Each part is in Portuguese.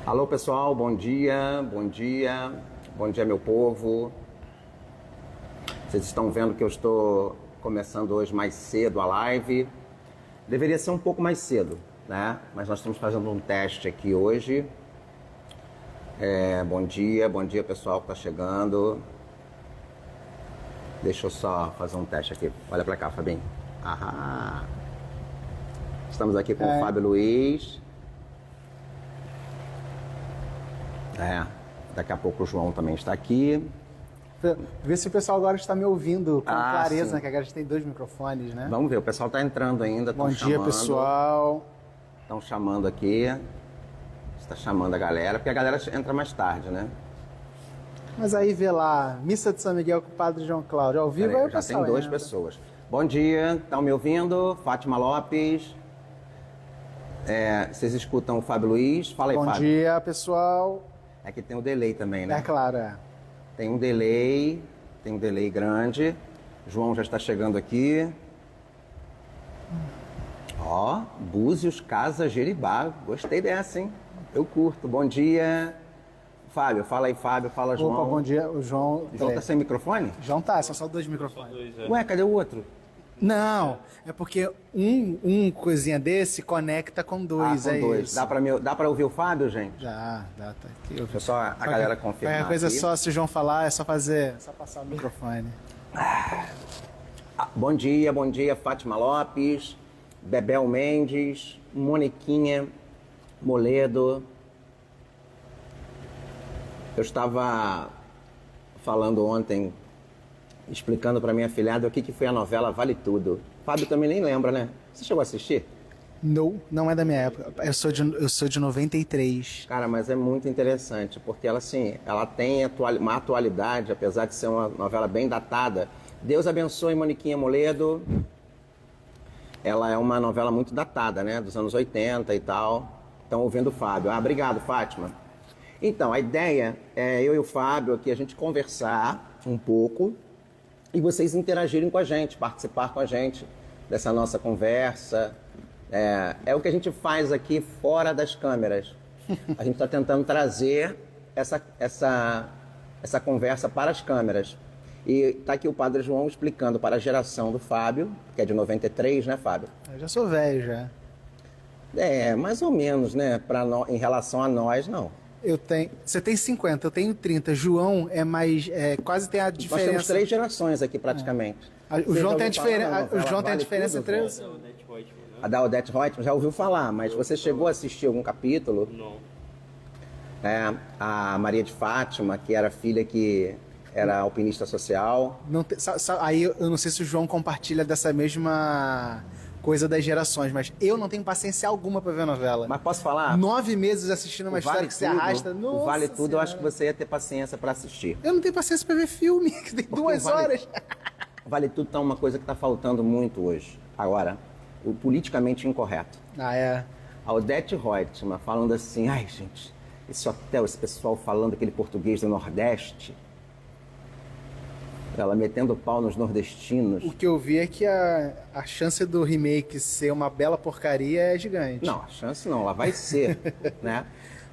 Alô pessoal, bom dia, bom dia, bom dia meu povo. Vocês estão vendo que eu estou começando hoje mais cedo a live. Deveria ser um pouco mais cedo, né? Mas nós estamos fazendo um teste aqui hoje. Bom dia pessoal que está chegando. Deixa eu só fazer um teste aqui. Olha pra cá, Fabinho. Aham. Estamos aqui com o Fábio Luiz. Daqui a pouco o João também está aqui. Vê se o pessoal agora está me ouvindo com clareza, sim. né? Que agora a gente tem 2 microfones, né? Vamos ver, o pessoal está entrando ainda. Bom dia, pessoal. Estão chamando aqui. Está chamando a galera, porque a galera entra mais tarde, né? Mas aí vê lá, Missa de São Miguel com o Padre João Cláudio, ao vivo, aí o já pessoal tem 2 entra. pessoas. Bom dia, estão me ouvindo? Fátima Lopes. Vocês escutam o Fábio Luiz? Fala aí, Bom Fábio. dia, pessoal. É que tem o delay também, né? É claro, é. Tem um delay grande. João já está chegando aqui. Ó, Búzios, Casa, Jeribá. Gostei dessa, hein? Eu curto. Bom dia. Fábio, fala aí, Fábio. Fala, João. Opa, bom dia. O João... João tá sem microfone? João tá, são só 2 microfones. Ué, cadê o outro? Não, é porque um coisinha desse conecta com 2, com é 2. isso. Dá pra ouvir o Fábio, gente? Dá, tá aqui. Deixa só a galera confirmar Qualquer coisa aqui. só, se o João falar, é só passar o microfone. Bom dia, Fátima Lopes, Bebel Mendes, Moniquinha Moledo. Eu estava falando ontem, explicando para minha afilhada o que foi a novela Vale Tudo. Fábio também nem lembra, né? Você chegou a assistir? Não é da minha época. Eu sou de 93. Cara, mas é muito interessante, porque ela tem uma atualidade, apesar de ser uma novela bem datada. Deus abençoe Moniquinha Moledo. Ela é uma novela muito datada, né? Dos anos 80 e tal. Estão ouvindo o Fábio. Obrigado, Fátima. Então, a ideia é eu e o Fábio aqui, a gente conversar um pouco e vocês interagirem com a gente, participar com a gente dessa nossa conversa. É o que a gente faz aqui fora das câmeras. A gente está tentando trazer essa conversa para as câmeras. E está aqui o Padre João explicando para a geração do Fábio, que é de 93, né, Fábio? Eu já sou velho, já. Mais ou menos, né? Em relação a nós, não. Você tem 50, eu tenho 30. João é mais... quase tem a diferença. Nós temos 3 gerações aqui, praticamente. O João tem a diferença entre eles? A da Odete Reutemann, já ouviu falar, mas você chegou a assistir algum capítulo? Não. A Maria de Fátima, que era filha que era alpinista social. Aí eu não sei se o João compartilha dessa mesma coisa das gerações, mas eu não tenho paciência alguma pra ver novela. Mas posso falar? 9 meses assistindo uma história que se arrasta. O Vale Tudo, eu acho que você ia ter paciência pra assistir. Eu não tenho paciência pra ver filme, que tem 2 horas. Vale Tudo tá uma coisa que tá faltando muito hoje. Agora, o politicamente incorreto. A Odete Reutemann falando assim, ai gente, esse hotel, esse pessoal falando aquele português do Nordeste. Ela metendo pau nos nordestinos. O que eu vi é que a chance do remake ser uma bela porcaria é gigante. Não, a chance não, ela vai ser, né?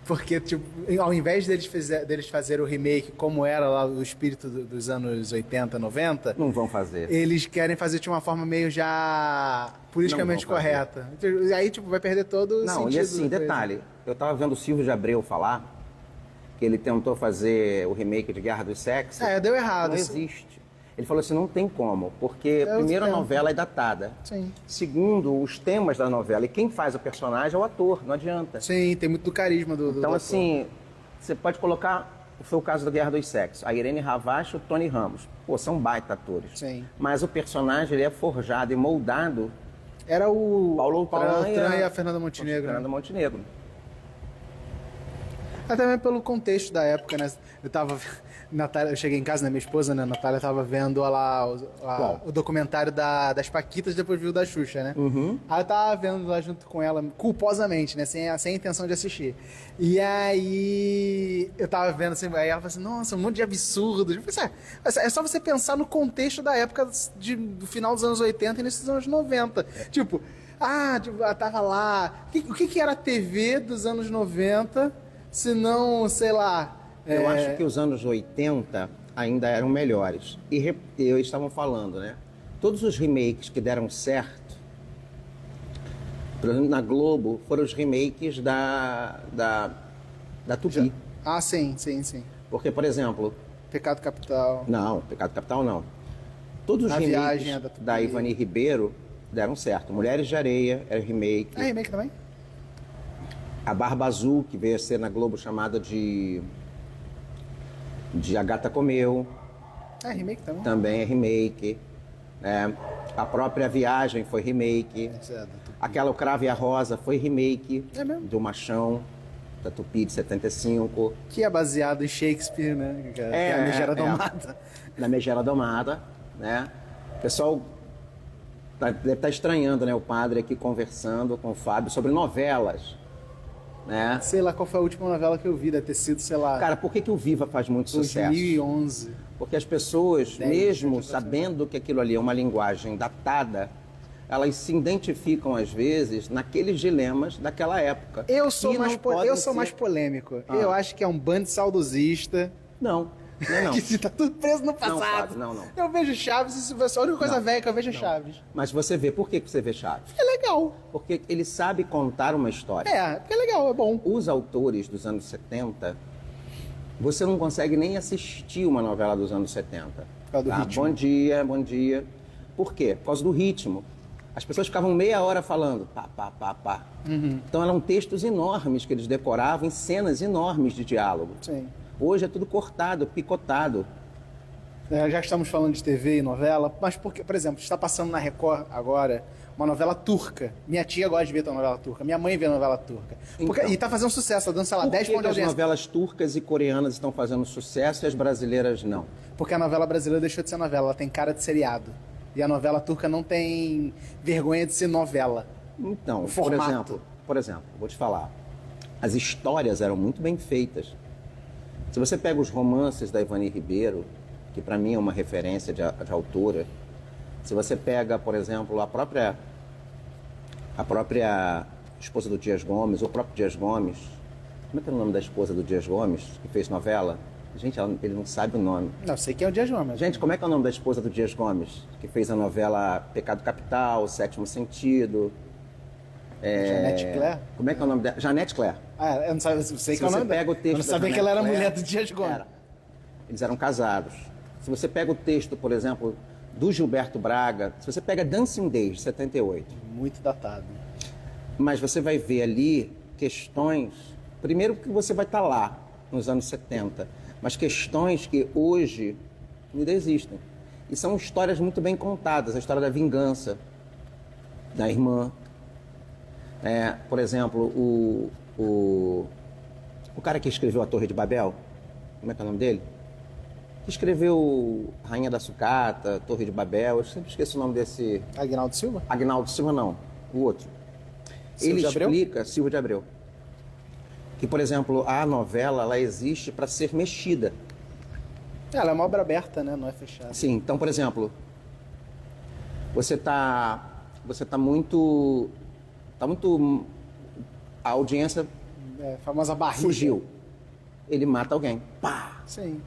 Porque, tipo, ao invés deles fazerem o remake como era lá o espírito dos anos 80, 90... Não vão fazer. Eles querem fazer de uma forma meio já politicamente correta. E aí, tipo, vai perder todo o sentido. Não, e assim, detalhe, eu tava vendo o Silvio de Abreu falar que ele tentou fazer o remake de Guerra dos Sexos. Deu errado. Não existe. Ele falou assim, não tem como, porque primeiro a novela é datada. Sim. Segundo, os temas da novela, e quem faz o personagem é o ator, não adianta. Sim, tem muito do carisma do Então, do assim, você pode colocar, foi o caso da Guerra dos Sexos, a Irene Ravache e o Tony Ramos. Pô, são baita atores. Sim. Mas o personagem, ele é forjado e moldado. Era o Paulo Outram e a Fernanda Montenegro. Fernanda Montenegro. Até mesmo pelo contexto da época, né? Eu cheguei em casa, né? Minha esposa, né? A Natália tava vendo lá o documentário das Paquitas, depois viu o da Xuxa, né? Uhum. Aí eu tava vendo lá junto com ela, culposamente, né? Sem a intenção de assistir. E aí eu tava vendo assim, aí ela falou assim, nossa, um monte de absurdos. Eu falei assim, é só você pensar no contexto da época do final dos anos 80 e início dos anos 90. Tipo, ela tava lá. O que era a TV dos anos 90? se não, sei lá... Eu acho que os anos 80 ainda eram melhores. E eles estavam falando, né? Todos os remakes que deram certo, por exemplo, na Globo, foram os remakes da Tupi. Ah, sim, sim, sim. Porque, por exemplo... Pecado Capital. Não, Pecado Capital não. Todos os A remakes Viagem é da Tupi. da Ivani Ribeiro deram certo. Mulheres de Areia era remake. É remake também? A Barba Azul, que veio a ser na Globo chamada de A Gata Comeu, É remake também? também é remake. Né? A própria Viagem foi remake. Essa é da Tupi. Aquela O Cravo e a Rosa foi remake É mesmo? do Machão, da Tupi de 75. Que é baseado em Shakespeare, né? Que é a Megera Domada. Na Megera Domada, né? O pessoal deve estar estranhando, né? O padre aqui conversando com o Fábio sobre novelas, né? Sei lá qual foi a última novela que eu vi, deve ter sido, sei lá, Cara, por que o Viva faz muito sucesso? 2011. Porque as pessoas, 10, mesmo 10, sabendo que aquilo ali é uma linguagem datada, elas se identificam, às vezes, naqueles dilemas daquela época. Eu sou, E mais, não po- eu podem sou ser- mais polêmico. Ah. Eu acho que é um bando saudosista. Não, não. Que tá tudo preso no passado. Fábio, não. Eu vejo Chaves e se você- a única coisa Não, velha que eu vejo é Chaves. Mas você vê, por que você vê Chaves? É legal. Porque ele sabe contar uma história. É, porque é legal, é bom. Os autores dos anos 70, você não consegue nem assistir uma novela dos anos 70. Por causa do ritmo. Bom dia, bom dia. Por quê? Por causa do ritmo. As pessoas ficavam meia hora falando, pá, pá, pá, pá. Então eram textos enormes que eles decoravam, em cenas enormes de diálogo. Sim. Hoje é tudo cortado, picotado. É, já que estamos falando de TV e novela, mas porque, por exemplo, está passando na Record agora uma novela turca. Minha tia gosta de ver a novela turca, minha mãe vê a novela turca. Porque- Então. e tá fazendo sucesso, tá dando, sei lá, Por 10 que pontos de que as audiência. novelas turcas e coreanas estão fazendo sucesso e as brasileiras não? Porque a novela brasileira deixou de ser novela, ela tem cara de seriado. E a novela turca não tem vergonha de ser novela. Então, O formato. por exemplo, vou te falar. As histórias eram muito bem feitas. Se você pega os romances da Ivani Ribeiro, que para mim é uma referência de autora, se você pega, por exemplo, a própria esposa do Dias Gomes, o próprio Dias Gomes, como é que é o nome da esposa do Dias Gomes, que fez novela? Gente, ele não sabe o nome. Não, sei que é o Dias Gomes. Gente, como é que é o nome da esposa do Dias Gomes, que fez a novela Pecado Capital, Sétimo Sentido? Janete Claire? Como é que é o nome dela? Janete Claire. Ah, eu não sei, eu sei Se que é o você nome pega o dela. texto Eu não da sabia que Janete ela era Claire, mulher do Dias Gomes. era. Eles eram casados. Se você pega o texto, por exemplo, do Gilberto Braga, se você pega Dancing Days, de 78, Muito datado. mas você vai ver ali questões, primeiro que você vai estar lá, nos anos 70, mas questões que hoje ainda existem. E são histórias muito bem contadas, a história da vingança, da irmã. Por exemplo, o cara que escreveu A Torre de Babel, como é que é o nome dele? Que escreveu Rainha da Sucata, Torre de Babel, eu sempre esqueço o nome desse... Aguinaldo Silva? Agnaldo Silva não, o outro. Silvio Ele de Abreu? explica, Silvio de Abreu, que, por exemplo, a novela ela existe para ser mexida. Ela é uma obra aberta, né? Não é fechada. Sim, então, por exemplo, você tá muito... A audiência É, a famosa barriga. fugiu. Ele mata alguém. Pá! Sim.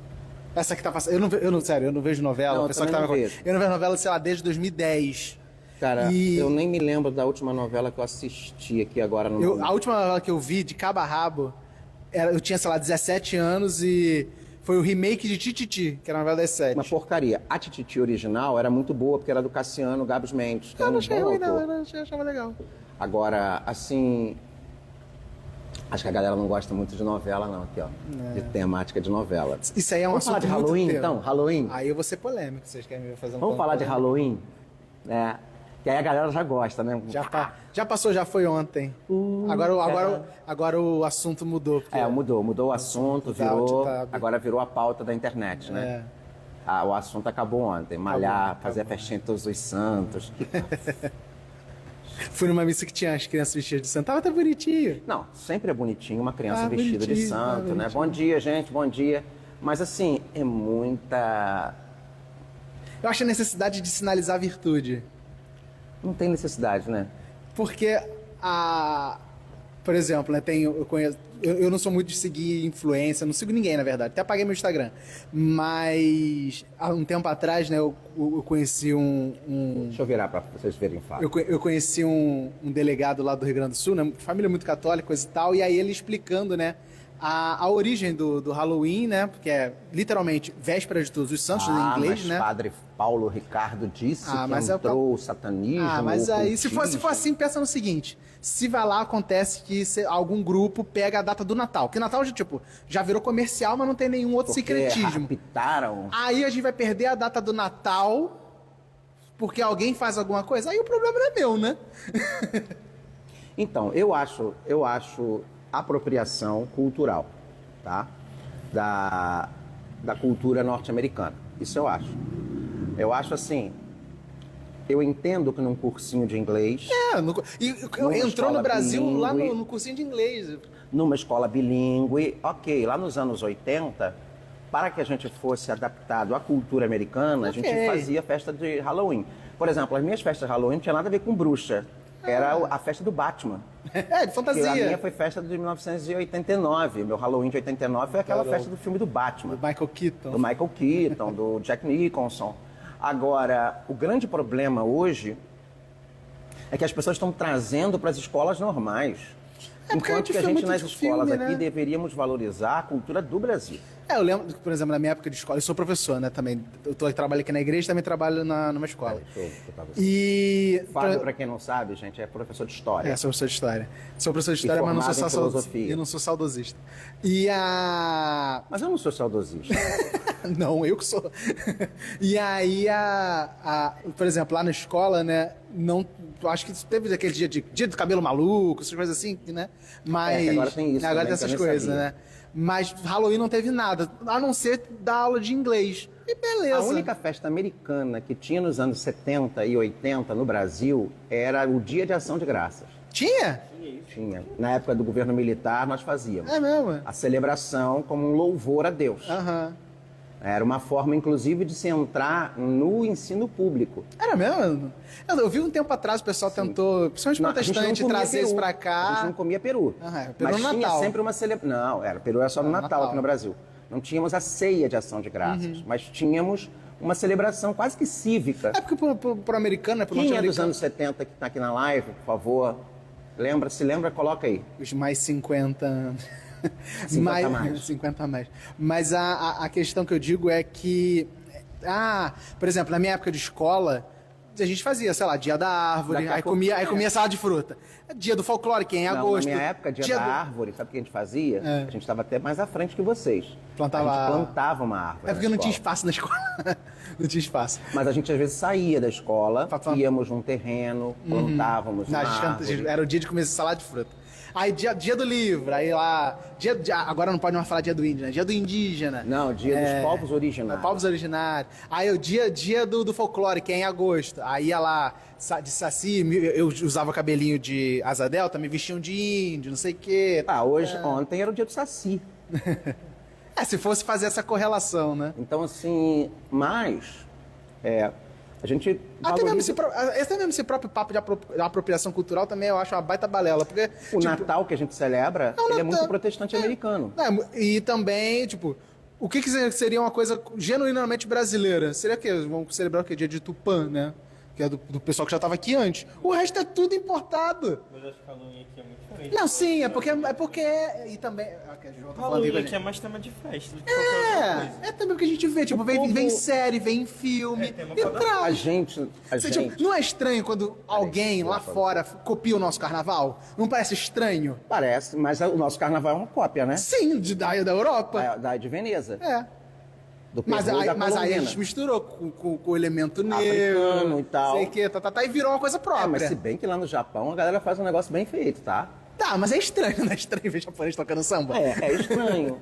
Essa que tá passando. Sério, eu não vejo novela. Não, o pessoal que eu tá também me- não vejo. Eu não vejo novela, sei lá, desde 2010. Cara, E- eu nem me lembro da última novela que eu assisti aqui agora no... A última novela que eu vi, de cabo a rabo, eu tinha, sei lá, 17 anos e foi o remake de Tititi, que era a novela das 7. Uma porcaria. A Tititi original era muito boa, porque era do Cassiano Gabos Mendes, que Eu era não um achei bom ruim, não. autor. Eu não achava legal. Agora, assim... Acho que a galera não gosta muito de novela, não, aqui, ó. De temática de novela. Isso aí é um Vamos falar assunto de muito Halloween, teu. então? Halloween? Aí eu vou ser polêmico, vocês querem me fazer um Vamos ponto falar de polêmico? Halloween? né? Que aí a galera já gosta, né? Já passou, já foi ontem. Agora o assunto mudou. porque- Mudou o assunto, Tá, virou. tá. Agora virou a pauta da internet, né? O assunto acabou ontem. Malhar, fazer a festinha de todos os santos. Fui numa missa que tinha as crianças vestidas de santo. Tava até bonitinho. Não, sempre é bonitinho uma criança Ah, vestida de bonitinho, santo, né? bonitinho. Bom dia, gente, bom dia. Mas assim, é muita. Eu acho a necessidade de sinalizar a virtude. Não tem necessidade, né? Porque Por exemplo, né, eu conheço. Eu não sou muito de seguir influência, não sigo ninguém, na verdade. Até apaguei meu Instagram. Mas há um tempo atrás, né, eu conheci Deixa eu virar para vocês verem fato. Eu conheci um delegado lá do Rio Grande do Sul, né? Família muito católica, coisa e tal, e aí ele explicando, né? A origem do Halloween, né? Porque é literalmente véspera de Todos os Santos, em inglês, mas né? Padre Paulo Ricardo disse que mas entrou o satanismo. mas o aí, se for ocultismo. assim, pensa no seguinte: se vai lá, acontece que algum grupo pega a data do Natal. Que Natal já, tipo, já virou comercial, mas não tem nenhum outro Porque secretismo. raptaram. Aí a gente vai perder a data do Natal porque alguém faz alguma coisa. Aí o problema não é meu, né? Então, eu acho apropriação cultural, tá? Da cultura norte-americana. Isso eu acho. Eu acho assim. Eu entendo que num cursinho de inglês, Entrou no Brasil bilíngue, lá no cursinho de inglês. numa escola bilíngue, ok, lá nos anos 80, para que a gente fosse adaptado à cultura americana, a gente fazia festa de Halloween. Por exemplo, as minhas festas de Halloween não tinha nada a ver com bruxa. Era a festa do Batman. De fantasia. Porque a minha foi festa de 1989. Meu Halloween de 89 foi aquela festa do filme do Batman. Do Michael Keaton. Do Michael Keaton, do Jack Nicholson. Agora, o grande problema hoje é que as pessoas estão trazendo para as escolas normais. porque Enquanto que a foi gente muito nas de escolas filme, aqui né? deveríamos valorizar a cultura do Brasil. Eu lembro, por exemplo, na minha época de escola, eu sou professor, né, também. Eu trabalho aqui na igreja e também trabalho numa escola. Deixa eu botar você. E... Fábio, para quem não sabe, gente, é professor de história. Sou professor de história. Sou professor de história, mas não sou formado em filosofia. eu não sou saudosista. E a... Mas eu não sou saudosista. Não, eu que sou. E aí, por exemplo, lá na escola, né, não... Eu acho que teve aquele dia do cabelo maluco, essas coisas assim, né? Mas... que agora tem isso Agora também, tem que eu essas nem coisas, sabia. né? Mas Halloween não teve nada, a não ser dar aula de inglês. E beleza. A única festa americana que tinha nos anos 70 e 80 no Brasil era o Dia de Ação de Graças. Tinha? Tinha. Na época do governo militar, nós fazíamos. É mesmo? A celebração como um louvor a Deus. Aham. Era uma forma, inclusive, de se entrar no ensino público. Era mesmo? Eu vi um tempo atrás o pessoal tentou, principalmente Não, a gente não protestante, comia trazer peru. isso pra A gente cá. não comia peru. Peru Mas no tinha Natal. sempre uma celebração. Não, peru era só no Natal aqui no Brasil. Não tínhamos a ceia de ação de graças, mas tínhamos uma celebração quase que cívica. É porque pro americano, né? Pro Quem é dos norte-americano. anos 70 que está aqui na live, por favor? Se lembra, coloca aí. Os mais 50 anos. 50 a mais. 50 a mais. Mas a questão que eu digo é que... por exemplo, na minha época de escola, a gente fazia, sei lá, dia da árvore, Daqui a aí pouco comia salada de fruta. Dia do folclore, que é em Não, agosto. na minha época, dia da árvore, sabe o que a gente fazia? A gente estava até mais à frente que vocês. Plantava- A gente plantava uma árvore. É porque na não tinha escola. espaço na escola. Não tinha espaço. Mas a gente às vezes saía da escola, Pra plantar. íamos num terreno, plantávamos Não, uma a gente árvore. era o dia de comer salada de fruta. Aí dia do livro, aí lá... agora não pode mais falar dia do índio, né? Dia do indígena. Não, dia dos povos originários. Povos originários. Aí o dia do folclore, que é em agosto. Aí ia lá de saci, eu usava cabelinho de asa delta, me vestiam de índio, não sei o quê. Ontem era o dia do Saci. Se fosse fazer essa correlação, né? Então, assim, a gente Até mesmo, valoriza até mesmo esse próprio papo de apropriação cultural também eu acho uma baita balela, porque... o Natal que a gente celebra, Não, ele é Natal- muito protestante americano. E também, tipo, o que seria uma coisa genuinamente brasileira? Seria o quê? Vamos celebrar o quê? Dia de Tupã, né? Que é do pessoal que já estava aqui antes. O resto é tudo importado. Mas acho que Halloween aqui é muito diferente. Não, sim, é porque... E também... Ok, João tá falando Halloween aí, aqui é mais tema de festa do que qualquer outra coisa. é também o que a gente vê. Tipo, vem série, vem filme. tema E pra dar- traz. A gente... Tipo, não é estranho quando alguém lá fora copia o nosso carnaval? Não parece estranho? Parece, mas o nosso carnaval é uma cópia, né? Sim, da Europa. De Veneza. Do Mas Peru e da aí a Colombina. gente misturou com o elemento negro. Africano e tal. Sei que, e virou uma coisa própria. Mas se bem que lá no Japão a galera faz um negócio bem feito, tá? Tá, mas é estranho, não é estranho ver japonês tocando samba? É estranho.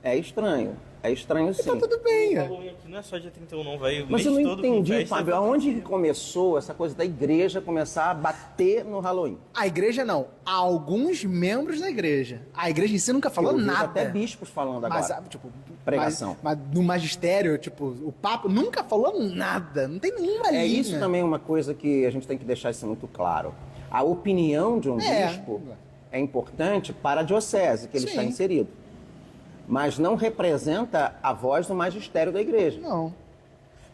É estranho. É estranho sim. Tá tudo bem. O Halloween aqui não é só dia 31, não, vai o Mas mês eu não todo com entendi, festa, Fábio, tá aonde tudo- começou essa coisa da igreja começar a bater no Halloween? A igreja não. Há alguns membros da igreja. A igreja em si nunca falou Eu vejo nada. até bispos falando agora. Mas, tipo, Pregação. Mas no magistério, tipo, o papo nunca falou nada. Não tem nenhuma linha. É isso também uma coisa que a gente tem que deixar isso muito claro. A opinião de um bispo é importante para a diocese que ele Sim. está inserido. Mas não representa a voz do magistério da igreja. Não.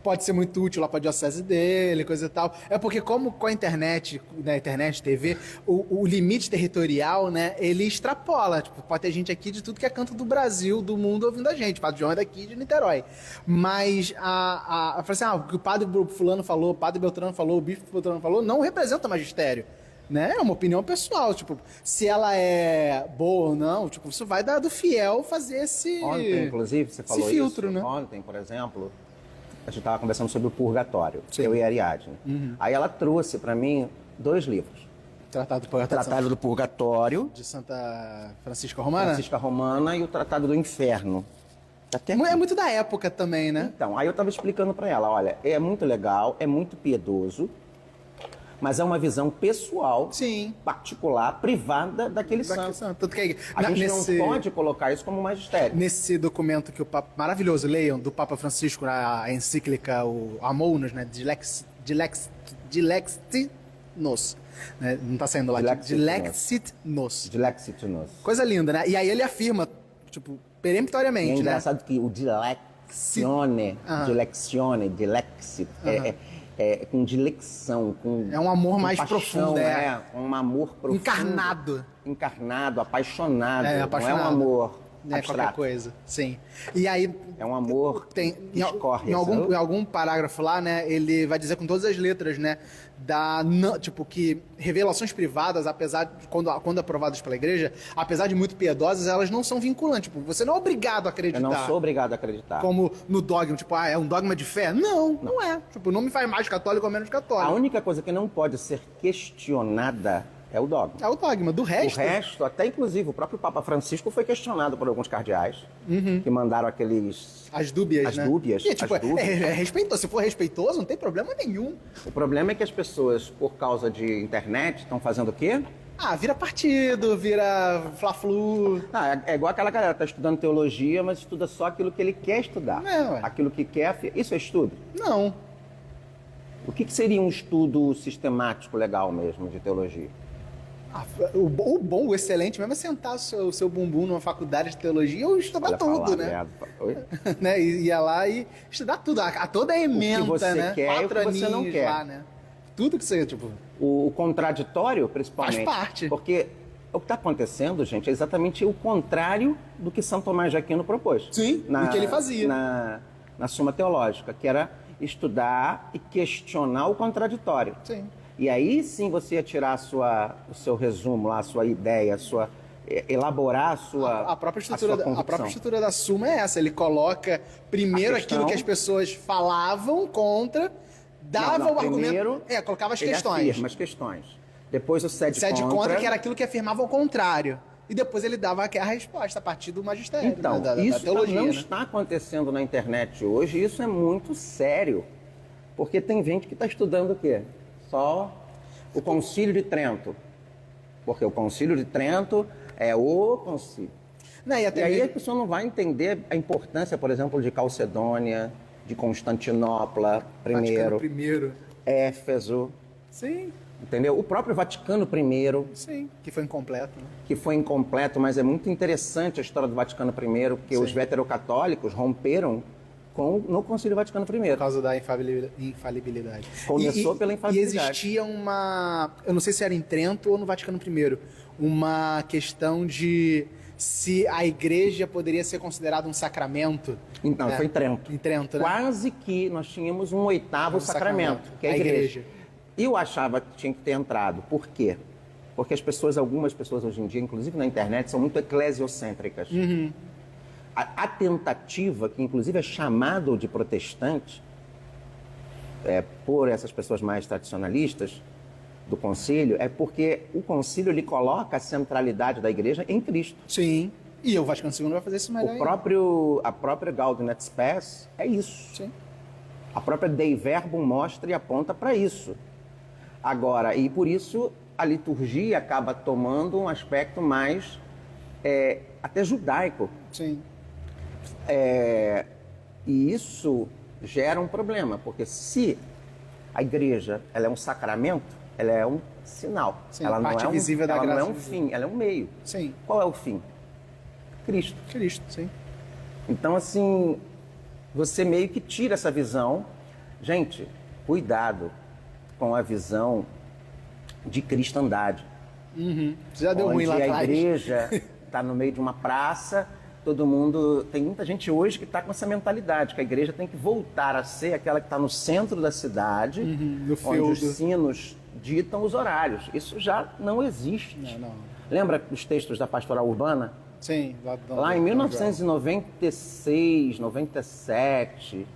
Pode ser muito útil lá para a diocese dele, coisa e tal. É porque como com a internet, né, internet, TV, o limite territorial, né, ele extrapola. Tipo, pode ter gente aqui de tudo que é canto do Brasil, do mundo ouvindo a gente. O Padre João é daqui de Niterói. Mas eu falei assim, o que o Padre fulano falou, o Padre Beltrano falou, o Bispo Beltrano falou, não representa o magistério. Né? É uma opinião pessoal, tipo, se ela é boa ou não, tipo, isso vai do fiel fazer esse Ontem, inclusive, você falou filtro, isso. né? Ontem, por exemplo, a gente estava conversando sobre o purgatório, Sim. eu e a Ariadne. Aí ela trouxe para mim 2 livros. Tratado do O Purgatório Tratado do Purgatório, de Santa Francisca Romana. Francisca Romana, e o Tratado do Inferno. Tá até aqui. É muito da época também, né? Então, aí eu estava explicando para ela, olha, é muito legal, é muito piedoso, mas é uma visão pessoal, Sim. particular, privada daquele santo. Tanto que A gente não pode colocar isso como magistério. Nesse documento que o Papa, maravilhoso, leiam, do Papa Francisco, a encíclica, o Amounos, né? Dilexit-nos. Né? Não tá saindo lá. Dilexit-nos. Dilexit-nos. Dilexit-nos. Coisa linda, né? E aí ele afirma, tipo, E peremptoriamente, é né? engraçado que o dilexione, dilexit, é com dilecção, com É um amor com mais paixão, profundo, um amor profundo. Encarnado. Apaixonado. Apaixonado. Não é um amor Né, qualquer abstrato. coisa, sim. E aí É um amor tem que escorre. em sabe? algum parágrafo lá, né, ele vai dizer com todas as letras, né, tipo que revelações privadas, apesar de, quando aprovadas pela igreja, apesar de muito piedosas, elas não são vinculantes. Tipo, você não é obrigado a acreditar. Eu não sou obrigado a acreditar. Como no dogma, tipo, é um dogma de fé? Não é. Tipo, não me faz mais católico ou menos A católico. única coisa que não pode ser questionada é o dogma. É o dogma. Do O resto, resto, até inclusive o próprio Papa Francisco foi questionado por alguns cardeais que mandaram aqueles... as dúbias, as né? dúbias, E, tipo, as dúbias. é respeitoso. Se for respeitoso, não tem problema nenhum. O problema é que as pessoas, por causa de internet, estão fazendo o quê? Vira partido, vira fla-flu. É igual aquela galera que está estudando teologia, mas estuda só aquilo que ele quer estudar. Ué. Aquilo que quer... Isso é estudo? Não. O que seria um estudo sistemático legal mesmo de teologia? O bom, o excelente mesmo é sentar o seu bumbum numa faculdade de teologia ou estudar Olha, tudo, falar né? merda. Oi? Né? E ia lá e estudar tudo. Toda a ementa, você né? quer e o 4 que você não aninhos quer. lá, né? Tudo que você, tipo... O contraditório, principalmente. Faz parte. Porque o que está acontecendo, gente, é exatamente o contrário do que São Tomás de Aquino propôs. Sim, do que ele fazia. Na Suma Teológica, que era estudar e questionar o contraditório. Sim. E aí sim você ia tirar o seu resumo lá, a sua ideia, elaborar a sua A própria sua estrutura, a convicção. própria estrutura da Suma é essa. Ele coloca primeiro A questão- aquilo que as pessoas falavam contra, dava Não, o argumento... primeiro, colocava as ele questões. afirma as questões. Depois o sede Sede contra. contra, que era aquilo que afirmava o contrário. E depois ele dava a resposta a partir do magistério, Então, né? da isso teologia, não né? está acontecendo na internet hoje, e isso é muito sério. Porque tem gente que está estudando o quê? Só o Concílio de Trento. Porque o Concílio de Trento é o concílio. Não, e até E aí a mesmo- pessoa não vai entender a importância, por exemplo, de Calcedônia, de Constantinopla Vaticano primeiro, I. Éfeso, Sim, entendeu? O próprio Vaticano I, sim. Que foi incompleto, né? que foi incompleto, mas é muito interessante a história do Vaticano I, porque os veterocatólicos romperam no Concílio Vaticano Por I. causa da infalibilidade. Começou pela infalibilidade. E existia eu não sei se era em Trento ou no Vaticano I, uma questão de se a igreja poderia ser considerada um sacramento. Então, né? foi em Trento. Em Trento, né? Quase que nós tínhamos um oitavo Um sacramento, sacramento, que é a a igreja. igreja. E eu achava que tinha que ter entrado. Por quê? Porque algumas pessoas hoje em dia, inclusive na internet, são muito eclesiocêntricas. Uhum. A tentativa, que inclusive é chamado de protestante, por essas pessoas mais tradicionalistas do concílio, é porque o concílio ele coloca a centralidade da igreja em Cristo. Sim. E o Vaticano II vai fazer isso melhor ainda. A própria Gaudium et Spes é isso. Sim. A própria Dei Verbum mostra e aponta para isso. Agora, e por isso a liturgia acaba tomando um aspecto mais até judaico. Sim. E isso gera um problema, porque se a igreja ela é um sacramento, ela é um sinal. Sim, ela parte não é visível da ela não graça é um de Deus. fim, ela é um meio. Sim. Qual é o fim? Cristo. Cristo, sim. Então, assim, você meio que tira essa visão. Gente, cuidado com a visão de cristandade. Já deu ruim onde lá a atrás. igreja está no meio de uma praça, todo mundo... Tem muita gente hoje que está com essa mentalidade, que a igreja tem que voltar a ser aquela que está no centro da cidade, no onde feudo. os sinos ditam os horários. Isso já não existe. Não. Lembra os textos da Pastoral Urbana? Sim. Lá em 1996, 97,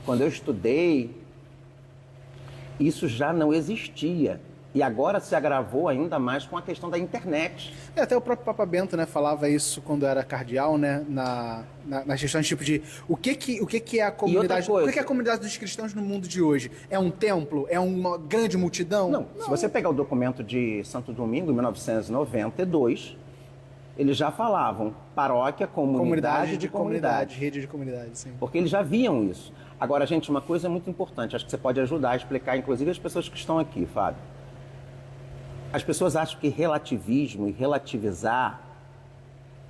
quando eu estudei, isso já não existia. E agora se agravou ainda mais com a questão da internet. Até o próprio Papa Bento, né, falava isso quando era cardeal, né, nas questões tipo de o que é a comunidade, coisa. o que é a comunidade dos cristãos no mundo de hoje? É um templo? É uma grande multidão? Não, se você pegar o documento de Santo Domingo, em 1992, eles já falavam paróquia, comunidade de comunidade. rede de comunidade, sim. Porque eles já viam isso. Agora, gente, uma coisa muito importante, acho que você pode ajudar a explicar, inclusive as pessoas que estão aqui, Fábio. As pessoas acham que relativismo e relativizar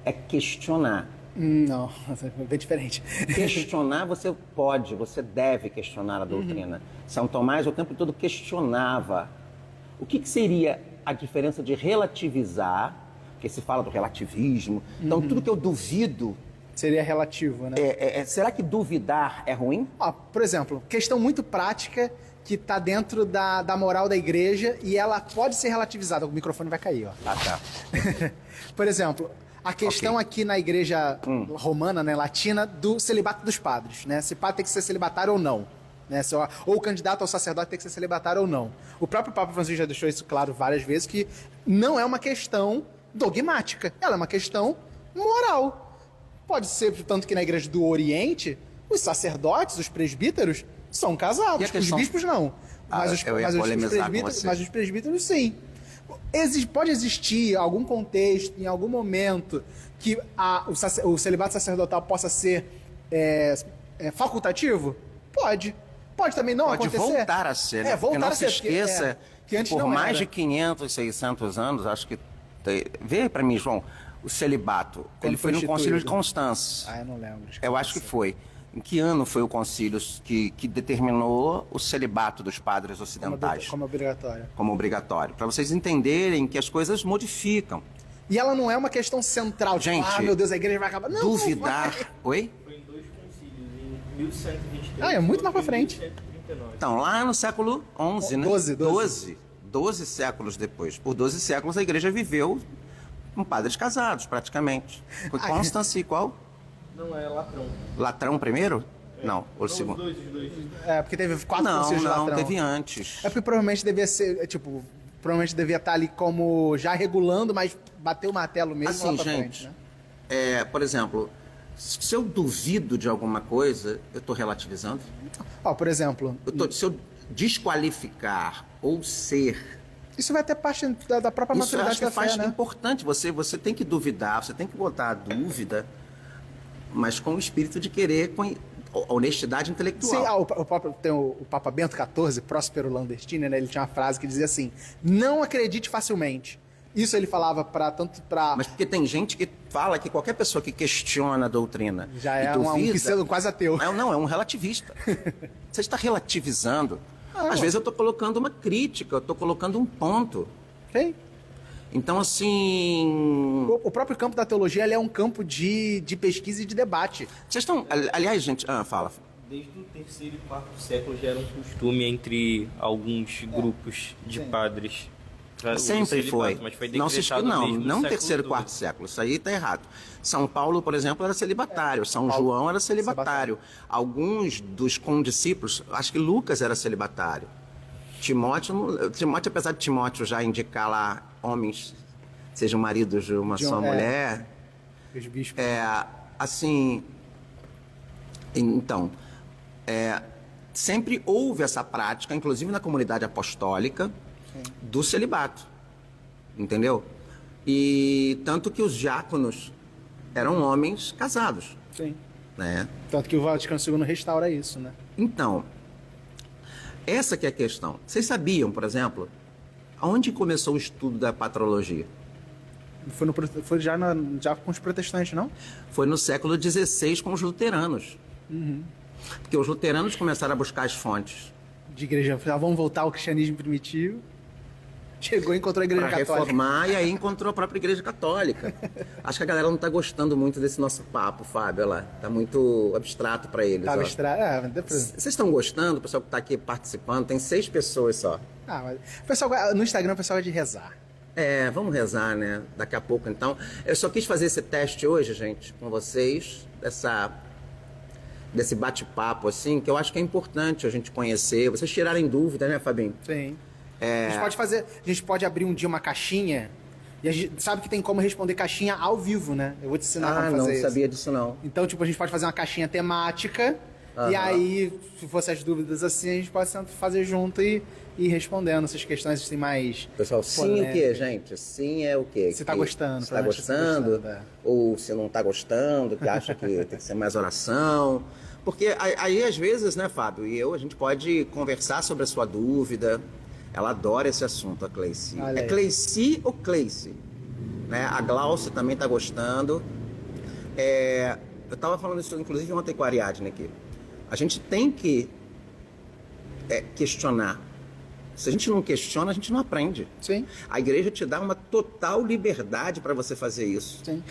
é questionar. Não, é bem diferente. Questionar você pode, você deve questionar a doutrina. São Tomás o tempo todo questionava. O que seria a diferença de relativizar, porque se fala do relativismo, então tudo que eu duvido, Seria relativo, né? será que duvidar é ruim? Ó, por exemplo, questão muito prática que está dentro da moral da igreja e ela pode ser relativizada. O microfone vai cair, ó. Ah, tá. Por exemplo, a questão aqui na igreja romana, né, latina, do celibato dos padres, né? Se padre tem que ser celibatário ou não. Né? Ou o candidato ao sacerdote tem que ser celibatário ou não. O próprio Papa Francisco já deixou isso claro várias vezes, que não é uma questão dogmática. Ela é uma questão moral. Pode ser, tanto que na igreja do Oriente, os sacerdotes, os presbíteros, são casados. E a questão- Os bispos não. Eu ia polemizar com você. Mas os presbíteros, sim. Pode existir algum contexto, em algum momento, que o celibato sacerdotal possa ser facultativo? Pode. Pode também não Pode acontecer. voltar a ser, né? É, Porque voltar não a se ser. esqueça que antes por não mais era. de 500, 600 anos, acho que... Vê pra mim, João, o celibato, ele foi no foi Concílio de instituído? Constance. Ah, eu não lembro. Eu acho que foi. Em que ano foi o concílio que determinou o celibato dos padres ocidentais Como obrigatório. como obrigatório? Para vocês entenderem que as coisas modificam. E ela não é uma questão central. Tipo, Gente, meu Deus, a igreja vai acabar. Não, Duvidar... não vai. Oi? Foi em 2 concílios, em 1123. Ah, é muito mais pra e frente. 1139. Então, lá no século XI, né? 12. 12 séculos depois. Por 12 séculos a igreja viveu com padres casados, praticamente. Foi Constance e qual? Não, é Latrão. Latrão primeiro? Não, o Os segundo. dois. É, porque teve 4 Não, concílios de não, Latrão. teve antes. É porque provavelmente devia ser, provavelmente devia estar ali como já regulando, mas bateu o martelo mesmo Assim, lá pra gente, frente, né? por exemplo, se eu duvido de alguma coisa, eu estou relativizando. Ó, por exemplo, Se eu desqualificar ou ser... isso vai ter parte da própria Isso eu maturidade acho que da faz fé, né? importante. Você tem que duvidar, você tem que botar a dúvida, mas com o espírito de querer, com honestidade intelectual. Sim, tem o Papa Bento XIV, Próspero Landestini, né? Ele tinha uma frase que dizia assim: não acredite facilmente. Isso ele falava tanto para Mas porque tem gente que fala que qualquer pessoa que questiona a doutrina já e é um duvida, pseudo quase ateu. Não, é um relativista. Você está relativizando. Às vezes eu estou colocando uma crítica, eu estou colocando um ponto. Sim. Então, assim... O próprio campo da teologia ele é um campo de pesquisa e de debate. Vocês estão... Aliás, gente... fala. Desde o 3º e 4º século já era um costume entre alguns grupos de padres. o Sempre celibato, foi. Mas foi Não, decretado desde o não século terceiro, II. quarto século. Isso aí está errado. São Paulo, por exemplo, era celibatário. São João era celibatário. Alguns dos condiscípulos, acho que Lucas era celibatário. Timóteo, apesar de Timóteo já indicar lá homens, sejam maridos de uma só mulher, Os bispos. assim, então, sempre houve essa prática, inclusive na comunidade apostólica, do celibato, entendeu? E tanto que os diáconos eram homens casados, Sim. né? Tanto que o Vaticano II restaura isso, né? Então, essa que é a questão. Vocês sabiam, por exemplo, Onde começou o estudo da patrologia? Foi já com os protestantes, não? Foi no século XVI com os luteranos. Porque os luteranos começaram a buscar as fontes. De igreja. Vamos voltar ao cristianismo primitivo. Chegou e encontrou a igreja Para católica. reformar, e aí encontrou a própria igreja católica. Acho que a galera não está gostando muito desse nosso papo, Fábio. Olha lá, tá muito abstrato para eles. Tava ó. estranho. Vocês estão gostando? O pessoal que está aqui participando, tem 6 pessoas só. Mas o pessoal, no Instagram o pessoal é de rezar. Vamos rezar, né? Daqui a pouco, então. Eu só quis fazer esse teste hoje, gente, com vocês, desse bate-papo, assim, que eu acho que é importante a gente conhecer. Vocês tirarem dúvida, né, Fabinho? Sim. A gente pode abrir um dia uma caixinha, e a gente sabe que tem como responder caixinha ao vivo, né? Eu vou te ensinar como fazer isso. Não sabia disso, não. Então, tipo, a gente pode fazer uma caixinha temática, e aí, se fosse as dúvidas assim, a gente pode fazer junto e ir respondendo essas questões assim mais... Pessoal, sim o quê, gente? Sim é o quê? Se tá gostando. Se tá gostando, ou se não tá gostando, que acha que tem que ser mais oração. Porque aí, às vezes, né, Fábio e eu, a gente pode conversar sobre a sua dúvida. Ela adora esse assunto, a Cleici. É Cleici ou Cleici? Né? A Glaucia também tá gostando. Eu tava falando isso, inclusive, ontem com a Ariadne aqui. A gente tem que questionar. Se a gente não questiona, a gente não aprende. Sim. A igreja te dá uma total liberdade para você fazer isso. Sim.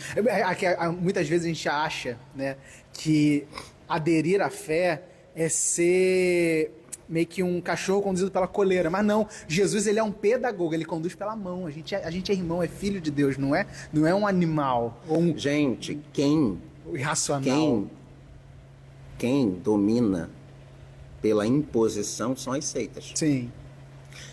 Muitas vezes a gente acha, né, que aderir à fé é ser meio que um cachorro conduzido pela coleira. Mas não, Jesus, ele é um pedagogo, ele conduz pela mão. A gente é irmão, é filho de Deus, não é um animal. Ou um... Gente, irracional. Quem domina pela imposição são as seitas. Sim.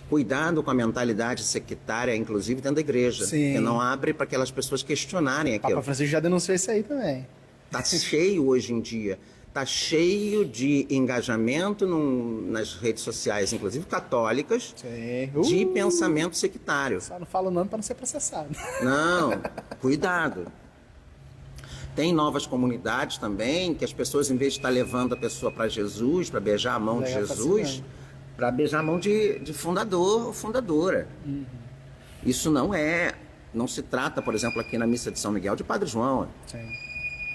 Cuidado com a mentalidade sectária, inclusive dentro da igreja. Sim. Que não abre para aquelas pessoas questionarem aquilo. Papa Francisco já denunciou isso aí também. Tá cheio hoje em dia. Tá cheio de engajamento nas redes sociais, inclusive católicas, de pensamento sectário. Só não falo o nome para não ser processado. Não, cuidado. Tem novas comunidades também, que as pessoas, em vez de estar levando a pessoa para Jesus, para beijar a mão de Jesus, para beijar a mão de fundador ou fundadora. Isso não se trata, por exemplo, aqui na missa de São Miguel, de Padre João. Sim.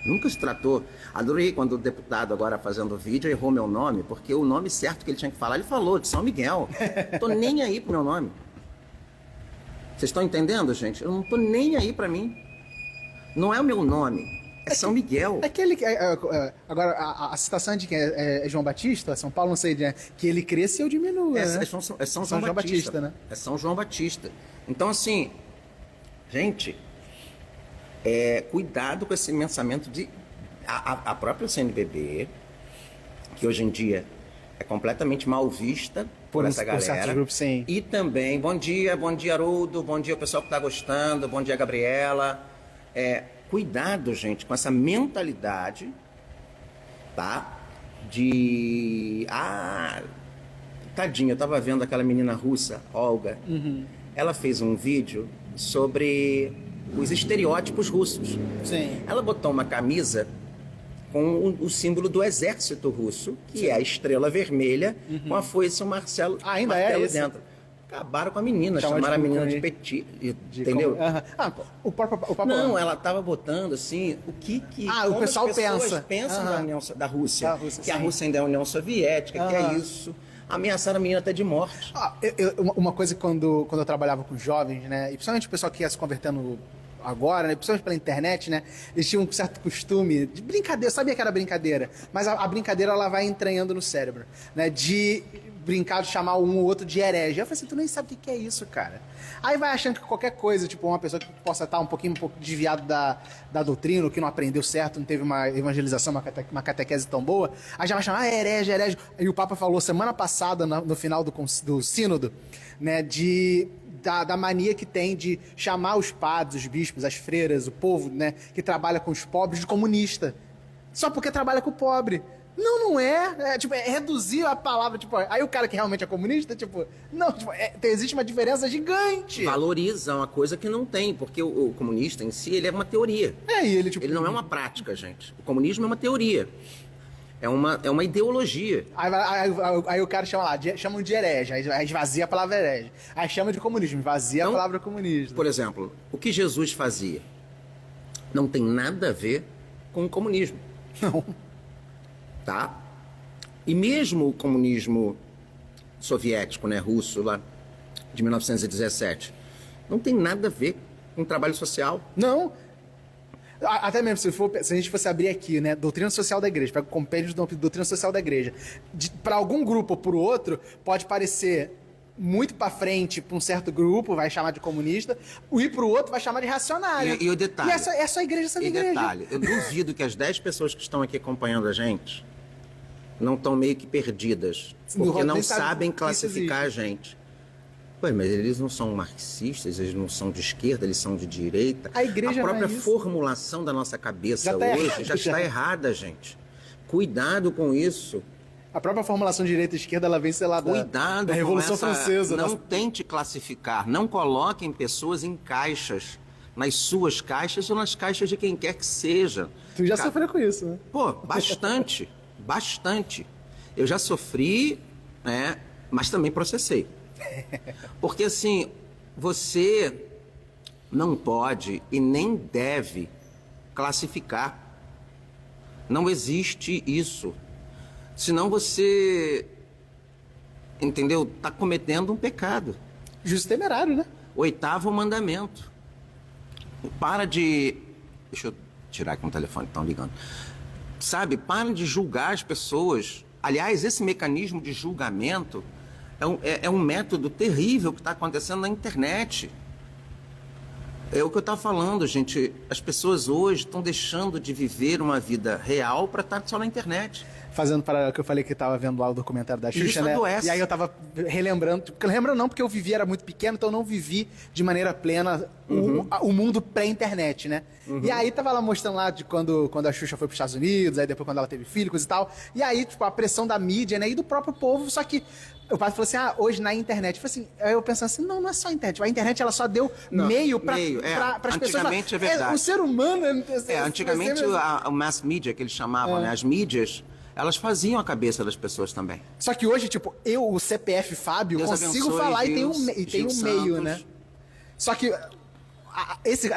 Nunca se tratou. Adorei quando o deputado, agora fazendo o vídeo, errou meu nome, porque o nome certo que ele tinha que falar, ele falou, de São Miguel. Não tô nem aí pro meu nome. Vocês estão entendendo, gente? Eu não tô nem aí para mim. Não é o meu nome, é São Miguel. Agora, a citação de quem é João Batista, São Paulo, não sei, que ele cresce e eu diminuo, né? É São João Batista, né? É São João Batista. Então, assim, gente... cuidado com esse pensamento de... A própria CNBB, que hoje em dia é completamente mal vista por essa galera. Certos grupos, sim. E também, bom dia, Haroldo, bom dia o pessoal que está gostando, bom dia, Gabriela. Cuidado, gente, com essa mentalidade, tá? Tadinha, eu tava vendo aquela menina russa, Olga. Ela fez um vídeo sobre... os estereótipos russos. Sim. Ela botou uma camisa com o símbolo do exército russo, que é a estrela vermelha, com a foice e o martelo dentro. Acabaram com a menina, chamaram a menina de petit, entendeu? O Papa... Não, ela estava botando assim, o que o pessoal as pessoas pensam da Rússia, que a Rússia ainda é a União Soviética, que é isso. Ameaçaram a menina até de morte. Uma coisa quando eu trabalhava com jovens, né, e principalmente o pessoal que ia se convertendo agora, né, principalmente pela internet, né, eles tinham um certo costume de brincadeira, eu sabia que era brincadeira, mas a brincadeira ela vai entranhando no cérebro, né, de brincar de chamar um ou outro de herege. Eu falei assim, tu nem sabe o que é isso, cara. Aí vai achando que qualquer coisa, tipo uma pessoa que possa estar um pouco desviado da doutrina, que não aprendeu certo, não teve uma evangelização, uma catequese tão boa, aí já vai chamar herege. E o Papa falou semana passada, no final do sínodo, né, da mania que tem de chamar os padres, os bispos, as freiras, o povo, né, que trabalha com os pobres de comunista. Só porque trabalha com o pobre. Não é. É reduzir a palavra, tipo, aí o cara que realmente é comunista, tipo, não, tipo, existe uma diferença gigante. Valoriza uma coisa que não tem, porque o comunista em si, ele é uma teoria. E ele, tipo... Ele não é uma prática, gente. O comunismo é uma teoria. É uma ideologia. Aí o cara chama lá, chamam de herege, aí esvazia a palavra herege. Aí chama de comunismo, esvazia a palavra comunista. Por exemplo, o que Jesus fazia não tem nada a ver com o comunismo. Não. Tá? E mesmo o comunismo soviético, né, russo, lá de 1917, não tem nada a ver com trabalho social. Não. Até mesmo, se a gente fosse abrir aqui, né, doutrina social da igreja, pega o compêndio de doutrina social da igreja, para algum grupo ou para o outro, pode parecer muito para frente para um certo grupo, vai chamar de comunista, e para o outro vai chamar de reacionário. E o detalhe... E é só igreja sendo igreja. Detalhe, eu duvido que as 10 pessoas que estão aqui acompanhando a gente não estão meio que perdidas, porque não sabem classificar a gente. Ué, mas eles não são marxistas, eles não são de esquerda, eles são de direita. A igreja A própria não é isso. formulação da nossa cabeça hoje já está errada, gente. Cuidado com isso. A própria formulação de direita e esquerda, ela vem, sei lá, Cuidado da Revolução Francesa. Não tente classificar, não coloquem pessoas em caixas, nas suas caixas ou nas caixas de quem quer que seja. Tu já sofreu com isso, né? Pô, bastante, bastante. Eu já sofri, né, mas também processei. Porque assim, você não pode e nem deve classificar. Não existe isso. Senão você, entendeu? Está cometendo um pecado. Justo temerário, né? 8º mandamento. Para de... Deixa eu tirar aqui no telefone, estão ligando. Sabe, para de julgar as pessoas. Aliás, esse mecanismo de julgamento é um método terrível que está acontecendo na internet. É o que eu estava falando, gente. As pessoas hoje estão deixando de viver uma vida real para estar só na internet. Fazendo para o que eu falei que estava vendo lá o documentário da Xuxa, né? Adoece. E aí eu tava relembrando, lembro não porque eu vivi, era muito pequeno, então eu não vivi de maneira plena o mundo pré-internet, né? E aí tava lá mostrando lá de quando a Xuxa foi para os Estados Unidos, aí depois quando ela teve filhos e tal. E aí, tipo, a pressão da mídia, né? E do próprio povo, só que o padre falou assim, hoje na internet. Eu falei assim, aí eu pensando assim, não é só a internet. A internet, ela só deu meio para as pessoas. Antigamente é verdade. O ser humano... Antigamente o mass media, que eles chamavam, né? As mídias... Elas faziam a cabeça das pessoas também. Só que hoje, tipo, eu, o CPF Fábio, Deus consigo abençoe, falar Gil, e tem um meio, né? Só que esse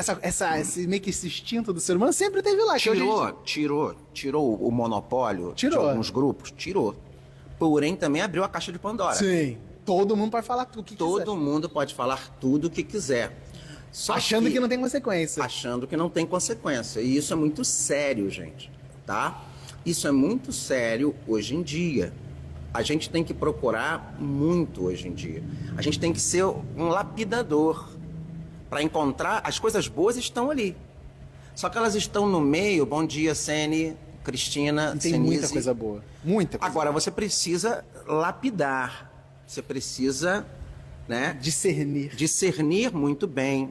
meio que esse instinto do ser humano sempre teve lá. Tirou o monopólio de alguns grupos? Tirou. Porém, também abriu a caixa de Pandora. Sim. Todo mundo pode falar tudo o que quiser. Todo mundo pode falar tudo o que quiser. Achando que não tem consequência. Achando que não tem consequência. E isso é muito sério, gente. Tá? Isso é muito sério hoje em dia. A gente tem que procurar muito hoje em dia. A gente tem que ser um lapidador para encontrar... As coisas boas estão ali. Só que elas estão no meio. Bom dia, Sene, Cristina, Tem Senise. muita coisa boa. Muita coisa Agora, você precisa lapidar. Você precisa, né, discernir muito bem.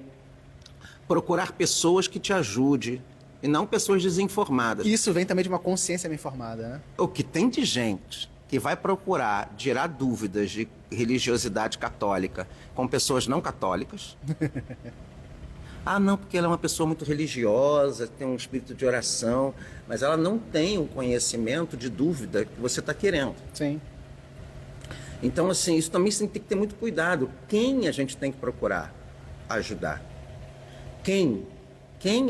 Procurar pessoas que te ajudem. E não pessoas desinformadas. Isso vem também de uma consciência bem formada, né? O que tem de gente que vai procurar tirar dúvidas de religiosidade católica com pessoas não católicas. Não, porque ela é uma pessoa muito religiosa, tem um espírito de oração, mas ela não tem o conhecimento de dúvida que você está querendo. Sim. Então, assim, isso também tem que ter muito cuidado. Quem a gente tem que procurar ajudar? Quem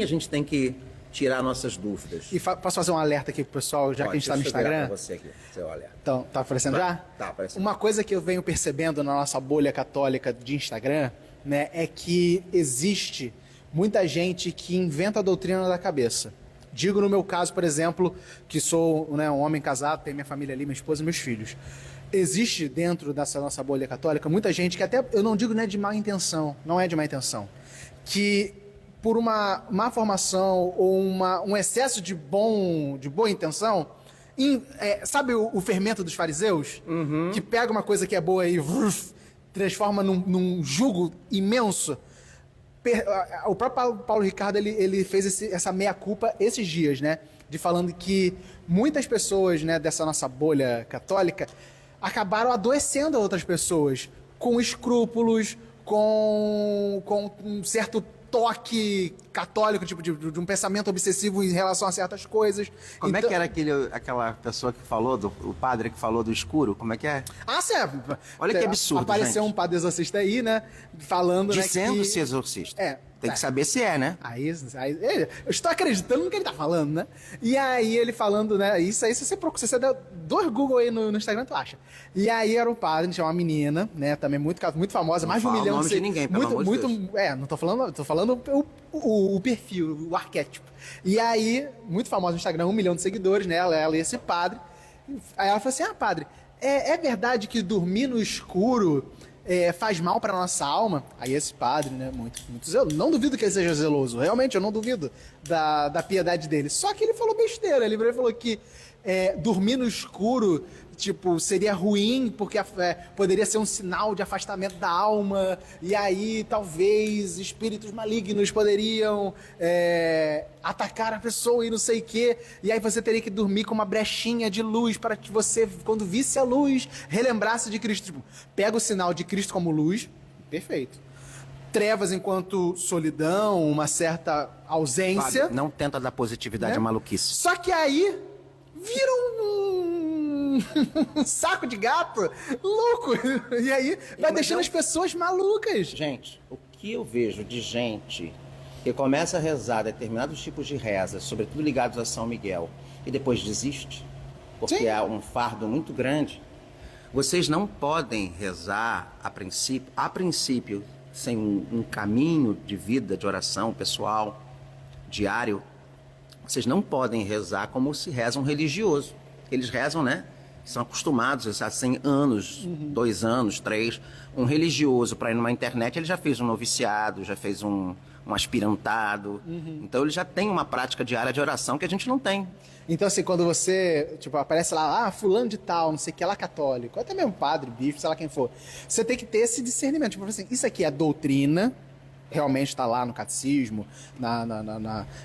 a gente tem que tirar nossas dúvidas? E posso fazer um alerta aqui pro pessoal, já que a gente está no Instagram? Pra você aqui, seu alerta. Então, tá aparecendo já? Tá aparecendo. Uma coisa que eu venho percebendo na nossa bolha católica de Instagram, né, é que existe muita gente que inventa a doutrina da cabeça. Digo no meu caso, por exemplo, que sou, né, um homem casado, tenho minha família ali, minha esposa e meus filhos. Existe dentro dessa nossa bolha católica muita gente que até, eu não digo, né, de má intenção, não é de má intenção, que por uma má formação ou um excesso de boa intenção, sabe o fermento dos fariseus? Que pega uma coisa que é boa e transforma num jugo imenso. O próprio Paulo Ricardo, ele fez essa meia-culpa esses dias, né? De falando que muitas pessoas, né, dessa nossa bolha católica acabaram adoecendo outras pessoas com escrúpulos, com um certo toque católico, tipo, de um pensamento obsessivo em relação a certas coisas. Como é Então- que era aquela pessoa que falou, o padre que falou do escuro? Como é que é? Ah, sim. Olha que absurdo, Apareceu gente. um padre exorcista aí, né? Falando, Dizendo né, que... ser exorcista. É. Tem que saber se é, né? Eu estou acreditando no que ele tá falando, né? E aí ele falando, né? Isso aí, se você der 2 Google aí no Instagram, tu acha. E aí era um padre, tinha uma menina, né? Também muito famosa, Não mais de 1 fala o milhão nome de ninguém, pelo amor de Deus. Não tô falando o perfil, o arquétipo. E aí, muito famosa no Instagram, 1 milhão de seguidores, né? Ela e esse padre. Aí ela falou assim: padre, é verdade que dormir no escuro faz mal pra nossa alma? Aí esse padre, né, muito zeloso, não duvido que ele seja zeloso, realmente eu não duvido da piedade dele, só que ele falou besteira, ele falou que dormir no escuro, tipo, seria ruim, porque poderia ser um sinal de afastamento da alma, e aí talvez espíritos malignos poderiam atacar a pessoa e não sei o quê, e aí você teria que dormir com uma brechinha de luz para que você, quando visse a luz, relembrasse de Cristo. Tipo, pega o sinal de Cristo como luz, perfeito. Trevas enquanto solidão, uma certa ausência. Fábio, não tenta dar positividade Né? à maluquice. Só que aí vira um saco de gato louco. E aí vai deixando as pessoas malucas. Gente, o que eu vejo de gente que começa a rezar determinados tipos de rezas, sobretudo ligados a São Miguel, e depois desiste, porque Sim. é um fardo muito grande, vocês não podem rezar a princípio, sem um caminho de vida, de oração pessoal, diário. Vocês não podem rezar como se reza um religioso. Eles rezam, né? São acostumados há 100 anos, 2 anos, 3. Um religioso, para ir numa internet, ele já fez um noviciado, já fez um aspirantado. Então, ele já tem uma prática diária de oração que a gente não tem. Então, assim, quando você, tipo, aparece lá, fulano de tal, não sei o que, lá católico, até mesmo padre, bispo, sei lá quem for, você tem que ter esse discernimento. Tipo assim, isso aqui é doutrina, realmente está lá no catecismo,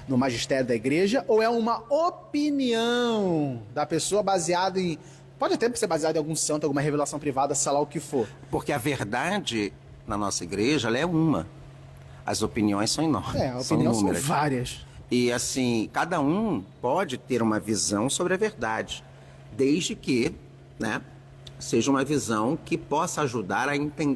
no magistério da igreja, ou é uma opinião da pessoa baseada em... Pode até ser baseado em algum santo, alguma revelação privada, sei lá o que for. Porque a verdade na nossa igreja, ela é uma. As opiniões são enormes, A são opinião são inúmeras. várias. E assim, cada um pode ter uma visão sobre a verdade, desde que, né, seja uma visão que possa ajudar a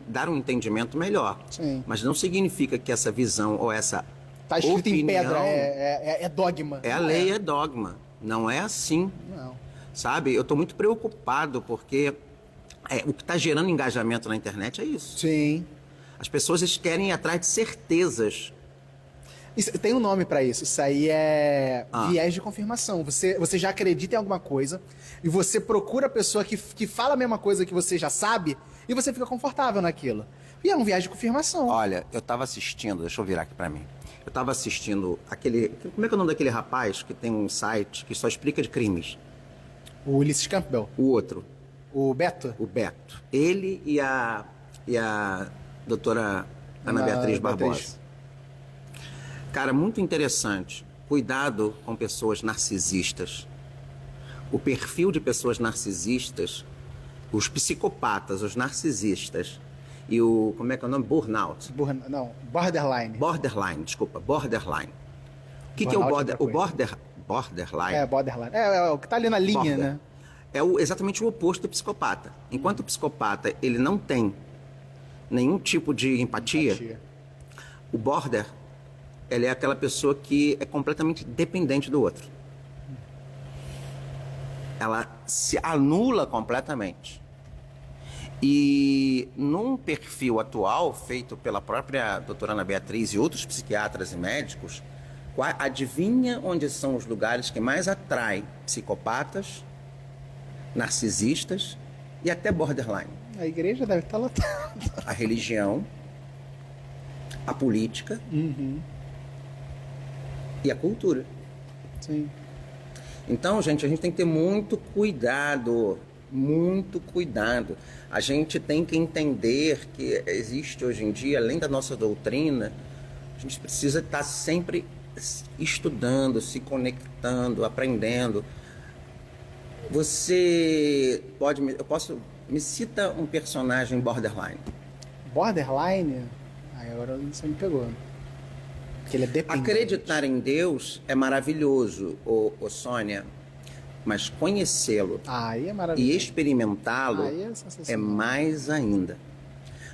dar um entendimento melhor. Sim. Mas não significa que essa visão ou essa Tá escrito opinião em pedra, é dogma. é a lei, é dogma. Não é assim. Não. Sabe? Eu estou muito preocupado porque o que está gerando engajamento na internet é isso. Sim. As pessoas eles querem ir atrás de certezas. Tem um nome pra isso. Isso aí é Ah. viés de confirmação. Você já acredita em alguma coisa e você procura a pessoa que fala a mesma coisa que você já sabe e você fica confortável naquilo. E é um viés de confirmação. Olha, eu estava assistindo, deixa eu virar aqui para mim. Eu estava assistindo aquele... Como é que é o nome daquele rapaz que tem um site que só explica de crimes? O Ulisses Campbell. O outro, O Beto. o Beto. Ele e a doutora Ana Beatriz Barbosa. Cara, muito interessante. Cuidado com pessoas narcisistas. O perfil de pessoas narcisistas, os psicopatas, os narcisistas e o... Como é que é o nome? Burnout. Borderline. Borderline, desculpa. Borderline. O que é o Burnout é outra borderline? borderline. É o que tá ali na linha, Border. né? É exatamente o oposto do psicopata. Enquanto o psicopata ele não tem nenhum tipo de empatia, o border ele é aquela pessoa que é completamente dependente do outro. Ela se anula completamente. E num perfil atual feito pela própria doutora Ana Beatriz e outros psiquiatras e médicos, adivinha onde são os lugares que mais atraem psicopatas, narcisistas e até borderline? A igreja deve estar lotada. A religião, a política e a cultura. Sim. Então, gente, a gente tem que ter muito cuidado, muito cuidado. A gente tem que entender que existe hoje em dia, além da nossa doutrina, a gente precisa estar sempre estudando, se conectando, aprendendo. Me cita um personagem borderline. Borderline? Aí agora você me pegou. Porque ele é dependente. Acreditar em Deus é maravilhoso, ô Sônia, mas conhecê-lo Aí é e maravilhoso. experimentá-lo Aí é é sensacional. mais ainda.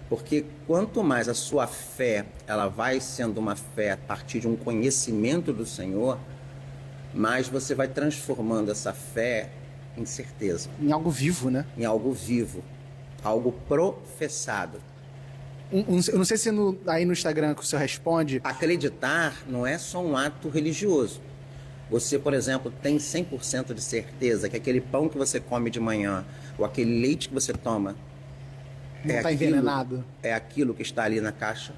Porque quanto mais a sua fé, ela vai sendo uma fé a partir de um conhecimento do Senhor, mais você vai transformando essa fé em certeza, Em algo vivo, né? em algo vivo, algo professado. Eu não sei se aí no Instagram que o senhor responde. Acreditar não é só um ato religioso. Você, por exemplo, tem 100% de certeza que aquele pão que você come de manhã ou aquele leite que você toma Não tá aquilo- envenenado. é aquilo que está ali na caixa,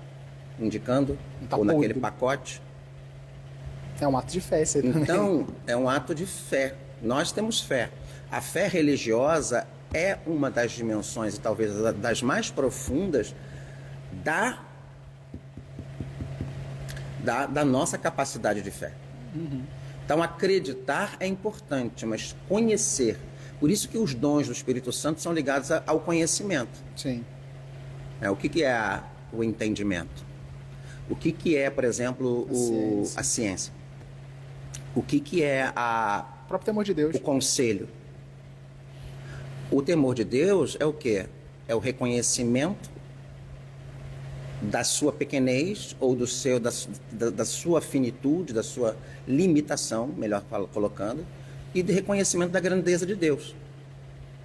indicando, Não tá ou naquele podre. pacote. É um ato de fé, isso aí também. Então, é um ato de fé. Nós temos fé. A fé religiosa é uma das dimensões, e talvez das mais profundas, da nossa capacidade de fé. Então, acreditar é importante, mas conhecer. Por isso que os dons do Espírito Santo são ligados ao conhecimento. Sim. O que é o entendimento? O que é, por exemplo, a ciência? O que é O próprio temor de Deus. o conselho? O temor de Deus é o quê? É o reconhecimento da sua pequenez ou da sua finitude, da sua limitação, melhor colocando, e de reconhecimento da grandeza de Deus.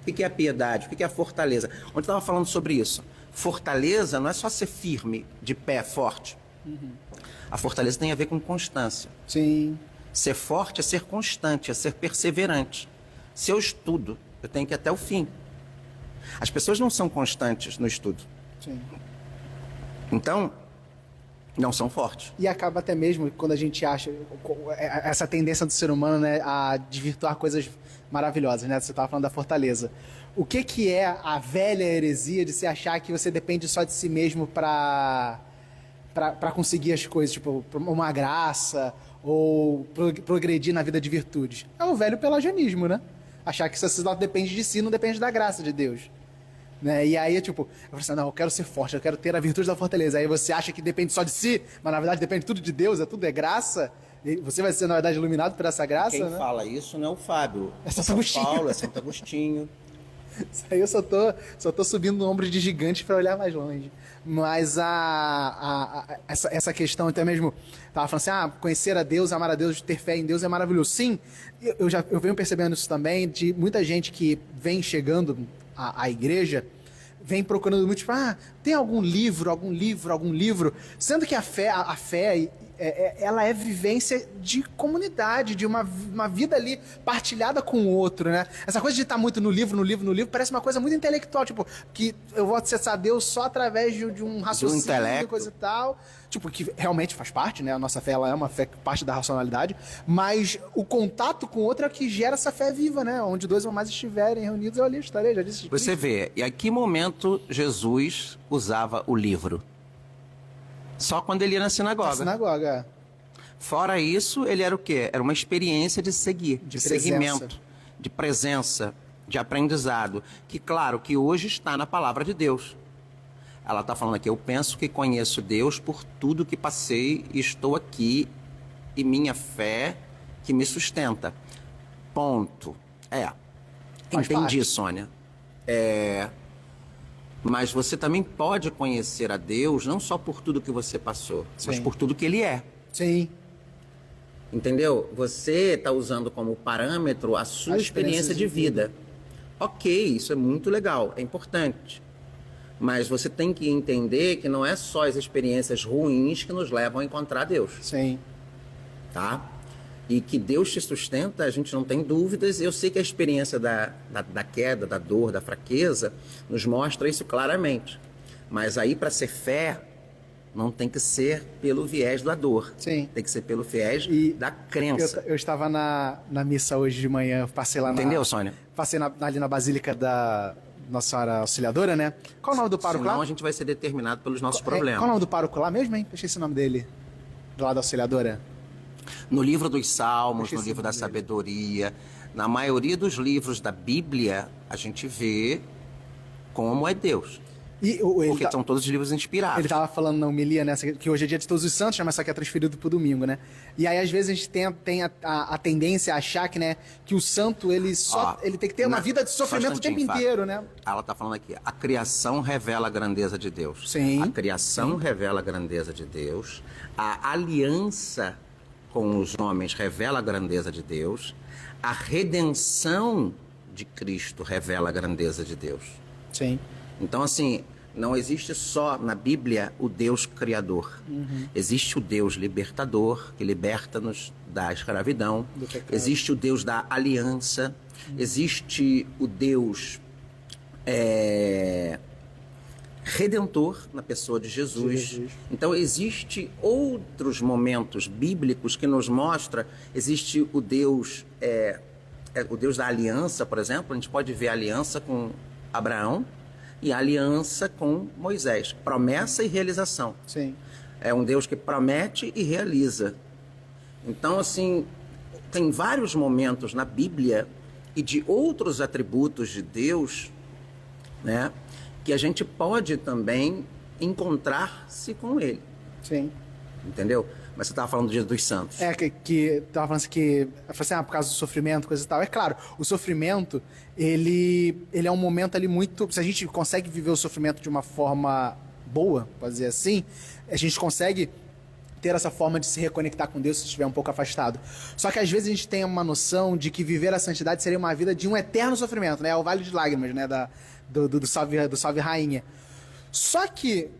O que é a piedade? O que é a fortaleza? Ontem estava falando sobre isso. Fortaleza não é só ser firme, de pé, forte. A fortaleza tem a ver com constância. Sim. Ser forte é ser constante, é ser perseverante. Se eu estudo, eu tenho que ir até o fim. As pessoas não são constantes no estudo. Sim. Então, não são fortes. E acaba até mesmo quando a gente acha essa tendência do ser humano, né, a desvirtuar coisas maravilhosas, né? Você estava falando da fortaleza. O que é a velha heresia de se achar que você depende só de si mesmo para conseguir as coisas, tipo uma graça ou progredir na vida de virtudes? É o velho pelagianismo, né? Achar que você só depende de si, não depende da graça de Deus. Né? E aí, tipo, eu falo assim, não, eu quero ser forte, eu quero ter a virtude da fortaleza. Aí você acha que depende só de si, mas na verdade depende tudo de Deus, tudo é graça. E você vai ser, na verdade, iluminado por essa graça, Quem né? fala isso não é o Fábio. É Santo São Agostinho. Paulo, é Santo Agostinho. Isso aí eu só tô subindo no ombro de gigante para olhar mais longe. Mas essa questão até mesmo, tava falando assim, conhecer a Deus, amar a Deus, ter fé em Deus é maravilhoso. Sim, eu venho percebendo isso também, de muita gente que vem chegando à igreja, vem procurando muito, tipo, tem algum livro, sendo que a fé ela é vivência de comunidade, de uma vida ali partilhada com o outro, né? Essa coisa de estar muito no livro, parece uma coisa muito intelectual, tipo, que eu vou acessar Deus só através de um raciocínio, intelecto. coisa e tal. Tipo, que realmente faz parte, né? A nossa fé, ela é uma fé parte da racionalidade, mas o contato com o outro é o que gera essa fé viva, né? Onde dois ou mais estiverem reunidos, eu ali estarei, já disse. Você vê, e a que momento Jesus usava o livro? Só quando ele ia na sinagoga. Na sinagoga. Fora isso, ele era o quê? Era uma experiência de seguir, de presença. seguimento, de presença, de aprendizado. Que, claro, que hoje está na palavra de Deus. Ela está falando aqui, eu penso que conheço Deus por tudo que passei e estou aqui e minha fé que me sustenta. Ponto. Faz Entendi, parte. Sônia. Mas você também pode conhecer a Deus não só por tudo que você passou, mas Sim. por tudo que Ele é. Sim. Entendeu? Você está usando como parâmetro a sua As experiência experiências de de vida. Ok, isso é muito legal, é importante. Mas você tem que entender que não é só as experiências ruins que nos levam a encontrar Deus, Sim. tá? E que Deus te sustenta, a gente não tem dúvidas. Eu sei que a experiência da queda, da dor, da fraqueza, nos mostra isso claramente. Mas aí, para ser fé, não tem que ser pelo viés da dor. Sim. Tem que ser pelo viés da crença. Eu estava na missa hoje de manhã, eu passei lá Entendeu, Sônia? Passei ali na Basílica da Nossa Senhora Auxiliadora, né? Qual o nome do pároco Senão lá? a gente vai ser determinado pelos nossos Qual o problemas. nome do pároco lá mesmo, hein? Eu esqueci o nome dele. Do lado da Auxiliadora. No livro dos Salmos, Eu no esqueci livro o da nome dele. Sabedoria, na maioria dos livros da Bíblia, a gente vê como é Deus. Porque são todos os livros inspirados. Ele tava falando na homilia, né, que hoje é dia de Todos os Santos, né, mas só que é transferido pro domingo, né? E aí, às vezes, a gente tem a tendência a achar que, né, que o santo, ele tem que ter uma vida de sofrimento o tempo inteiro, né? Ela tá falando aqui, a criação revela a grandeza de Deus. Sim. A criação revela a grandeza de Deus. A aliança com os homens revela a grandeza de Deus. A redenção de Cristo revela a grandeza de Deus. Sim. Então, assim, não existe só na Bíblia o Deus criador. Existe o Deus libertador, que liberta-nos da escravidão. Existe o Deus da aliança. Existe o Deus redentor na pessoa de Jesus. Então, existe outros momentos bíblicos que nos mostra, existe o Deus, o Deus da aliança, por exemplo. A gente pode ver a aliança com Abraão e a aliança com Moisés. Promessa e realização. Sim. É um Deus que promete e realiza. Então, assim, tem vários momentos na Bíblia e de outros atributos de Deus, né, que a gente pode também encontrar-se com Ele. Sim. Entendeu? Mas você estava falando do Dia dos Santos. Que tava falando assim que... Eu falei assim, por causa do sofrimento, coisa e tal. É claro, o sofrimento, ele é um momento ali muito... Se a gente consegue viver o sofrimento de uma forma boa, pode dizer assim, a gente consegue ter essa forma de se reconectar com Deus se estiver um pouco afastado. Só que às vezes a gente tem uma noção de que viver a santidade seria uma vida de um eterno sofrimento, né? É o Vale de Lágrimas, né? Do Salve Rainha. Só que,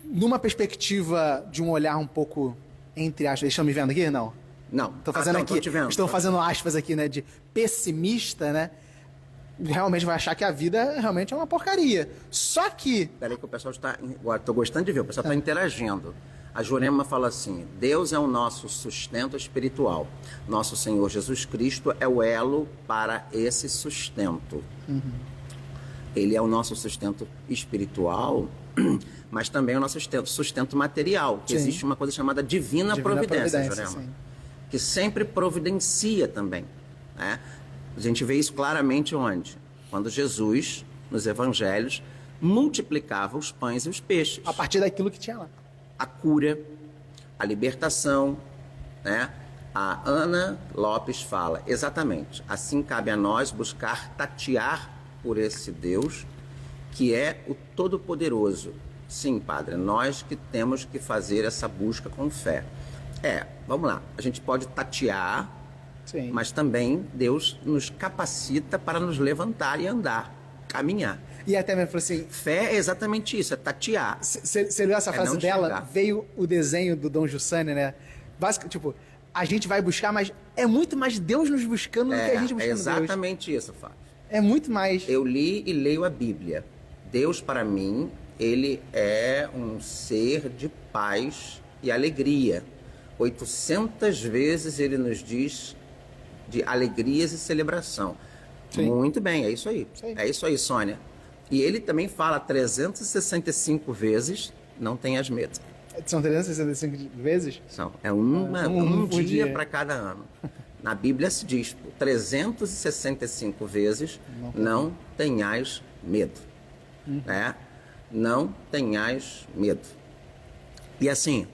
numa perspectiva de um olhar um pouco... Entre aspas, estão me vendo aqui? Não. Não. Estou fazendo aqui. Estão fazendo aspas aqui, né? De pessimista, né? Realmente vai achar que a vida realmente é uma porcaria. Só que... Peraí que o pessoal está... Agora, estou gostando de ver. O pessoal está interagindo. A Jurema fala assim: Deus é o nosso sustento espiritual. Nosso Senhor Jesus Cristo é o elo para esse sustento. Ele é o nosso sustento espiritual, mas também é o nosso sustento material. Que existe uma coisa chamada divina providência, Jurema, que sempre providencia também, né? A gente vê isso claramente onde? Quando Jesus, nos evangelhos, multiplicava os pães e os peixes. A partir daquilo que tinha lá. A cura, a libertação, né? A Ana Lopes fala, exatamente, assim cabe a nós buscar tatear por esse Deus que é o Todo-Poderoso. Sim, Padre, nós que temos que fazer essa busca com fé. Vamos lá, a gente pode tatear, sim, mas também Deus nos capacita para nos levantar e andar, caminhar. E até mesmo falou assim... Fé é exatamente isso, é tatear. Você leu essa frase dela, chegar. Veio o desenho do Dom Giussani, né? Basicamente, tipo, a gente vai buscar, mas é muito mais Deus nos buscando do que a gente buscando Deus. É exatamente isso, Fábio. É muito mais... Eu li e leio a Bíblia. Deus, para mim, ele é um ser de paz e alegria. 800 vezes ele nos diz de alegrias e celebração. Sim. Muito bem, é isso aí. Sim. É isso aí, Sônia. E ele também fala 365 vezes, não tenhas medo. São 365 vezes? São. É um dia para cada ano. Na Bíblia se diz 365 vezes, não tenhais medo. Né? Não tenhais medo. E assim,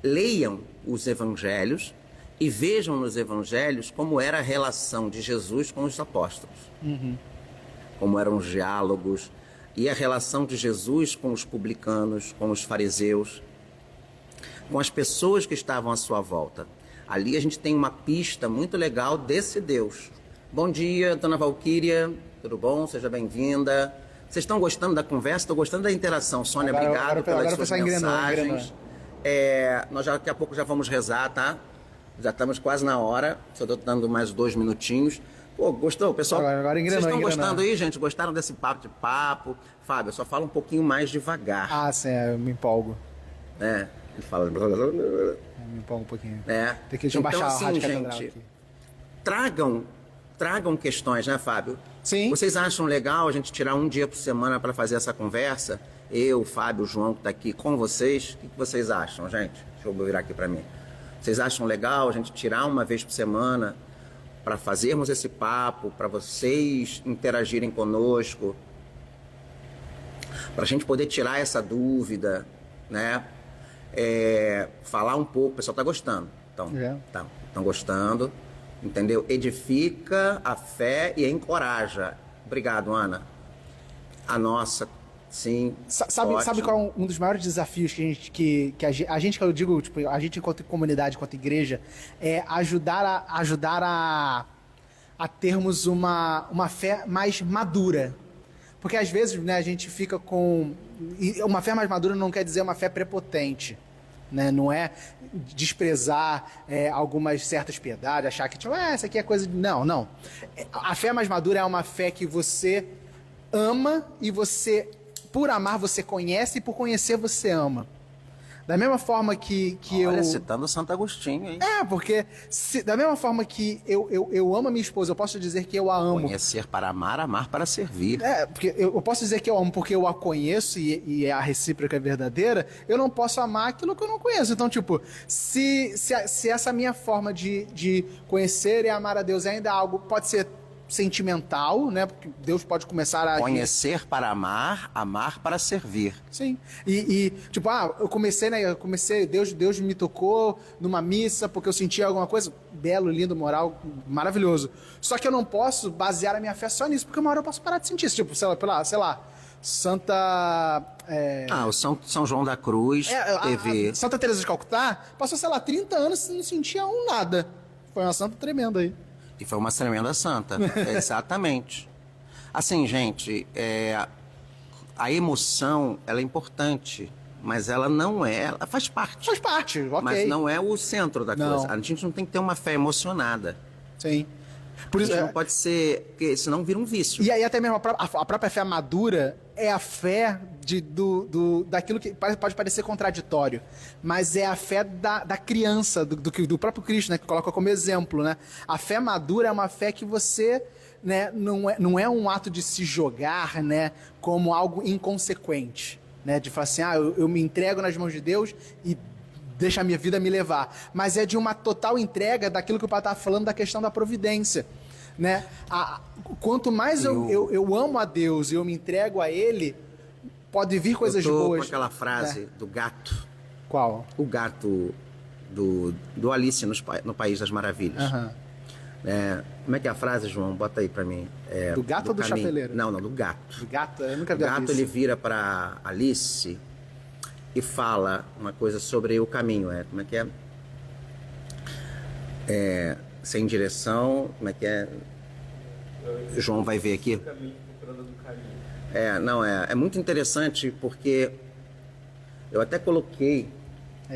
leiam os evangelhos e vejam nos evangelhos como era a relação de Jesus com os apóstolos. Como eram os diálogos e a relação de Jesus com os publicanos, com os fariseus, com as pessoas que estavam à sua volta. Ali a gente tem uma pista muito legal desse Deus. Bom dia, dona Valquíria, tudo bom? Seja bem-vinda. Vocês estão gostando da conversa? Estou gostando da interação. Sônia, obrigado pelas suas mensagens. Nós daqui a pouco já vamos rezar, tá? Já estamos quase na hora. Só estou dando mais 2 minutinhos. Pô, gostou, pessoal? Agora engrenou, vocês estão gostando aí, gente? Gostaram desse papo? Fábio, só fala um pouquinho mais devagar. Ah, sim, eu me empolgo. Ele fala... Eu me empolgo um pouquinho. Deixa eu baixar a rádio catedral aqui. Tragam questões, né, Fábio? Sim. Vocês acham legal a gente tirar um dia por semana para fazer essa conversa? Eu, Fábio, o João, que está aqui com vocês. O que vocês acham, gente? Deixa eu virar aqui para mim. Vocês acham legal a gente tirar uma vez por semana para fazermos esse papo, para vocês interagirem conosco? Para a gente poder tirar essa dúvida, né? Falar um pouco, o pessoal está gostando. Estão gostando, entendeu? Edifica a fé e encoraja. Obrigado, Ana. A nossa, sim. Sabe qual é um dos maiores desafios que a gente, que eu digo, tipo, a gente enquanto comunidade, enquanto igreja, é ajudar a termos uma fé mais madura. Porque às vezes, né, a gente fica com... E uma fé mais madura não quer dizer uma fé prepotente, né? Não é desprezar algumas certas piedades, achar que, tipo, essa aqui é coisa... Não. A fé mais madura é uma fé que você ama e você, por amar, você conhece e por conhecer, você ama. Da mesma forma que Olha, eu... citando Santo Agostinho, hein? Porque da mesma forma que eu amo a minha esposa, eu posso dizer que eu a amo. Conhecer para amar, amar para servir. Porque eu posso dizer que eu amo porque eu a conheço e a recíproca é verdadeira, eu não posso amar aquilo que eu não conheço. Então, tipo, se essa minha forma de conhecer e amar a Deus ainda é algo, pode ser sentimental, né? Porque Deus pode começar a... Conhecer para amar, amar para servir. Sim. Tipo, eu comecei, né? Deus me tocou numa missa porque eu senti alguma coisa. Belo, lindo, moral, maravilhoso. Só que eu não posso basear a minha fé só nisso, porque uma hora eu posso parar de sentir isso. Tipo, sei lá, Santa... o São João da Cruz teve... Santa Teresa de Calcutá passou, sei lá, 30 anos e não sentia nada. Foi uma santa tremenda aí. E foi uma tremenda santa. Exatamente. Assim, gente, a emoção, ela é importante, mas ela não é... Ela faz parte. Faz parte, ok. Mas não é o centro da Não. coisa. A gente não tem que ter uma fé emocionada. Sim. Por isso não pode ser... Porque senão vira um vício. E aí até mesmo a própria fé madura é a fé daquilo que pode parecer contraditório, mas é a fé da criança, do próprio Cristo, né, que coloca como exemplo, né? A fé madura é uma fé que você, né, não é um ato de se jogar, né, como algo inconsequente, né, de falar assim, eu me entrego nas mãos de Deus e deixa a minha vida me levar, mas é de uma total entrega daquilo que o pai estava falando da questão da providência, né? Quanto mais eu amo a Deus e eu me entrego a Ele, pode vir coisas eu tô boas. Com aquela frase do gato. Qual? O gato do Alice no País das Maravilhas. Aham. Como é que é a frase, João? Bota aí pra mim. Do gato ou do chapeleiro? Não, do gato. Do gato? Eu nunca vi O gato, Alice. ele vira pra Alice e fala uma coisa sobre o caminho. Como é que é? Sem direção, como é que é? O João vai ver aqui. É muito interessante porque eu até coloquei...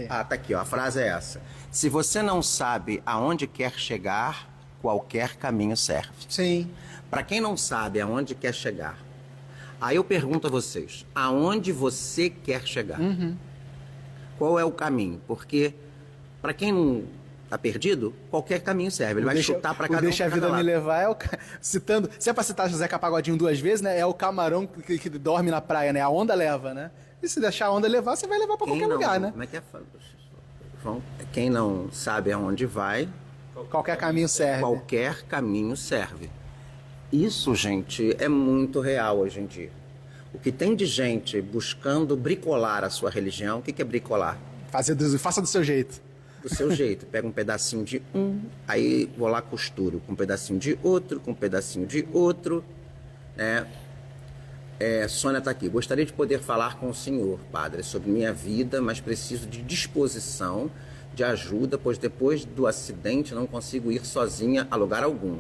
tá aqui, ó, a frase é essa. Se você não sabe aonde quer chegar, qualquer caminho serve. Sim. Para quem não sabe aonde quer chegar, aí eu pergunto a vocês, aonde você quer chegar? Uhum. Qual é o caminho? Porque para quem não tá perdido, qualquer caminho serve. Ele vai chutar para cada um. Deixa a vida me levar citando, se é pra citar José Pagodinho 2 vezes, né? É o camarão que dorme na praia, né? A onda leva, né? E se deixar a onda levar, você vai levar pra qualquer lugar, né? Como é que é? Quem não sabe aonde vai, qualquer caminho serve. Qualquer caminho serve. Isso, gente, é muito real hoje em dia. O que tem de gente buscando bricolar a sua religião, o que é bricolar? Faça do seu jeito. Do seu jeito. Pega um pedacinho de aí vou lá costuro com um pedacinho de outro, com um pedacinho de outro, né? Sônia está aqui. Gostaria de poder falar com o senhor, padre, sobre minha vida, mas preciso de disposição, de ajuda, pois depois do acidente não consigo ir sozinha a lugar algum.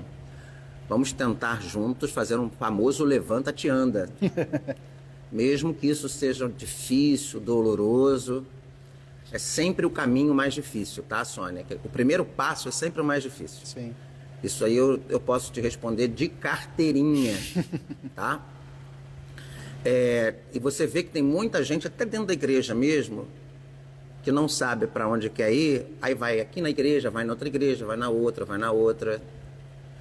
Vamos tentar juntos fazer um famoso levanta-te anda. Mesmo que isso seja difícil, doloroso, é sempre o caminho mais difícil, tá, Sônia? O primeiro passo é sempre o mais difícil. Sim. Isso aí eu posso te responder de carteirinha, tá? E você vê que tem muita gente, até dentro da igreja mesmo, que não sabe para onde quer ir, aí vai aqui na igreja, vai na outra igreja, vai na outra, vai na outra.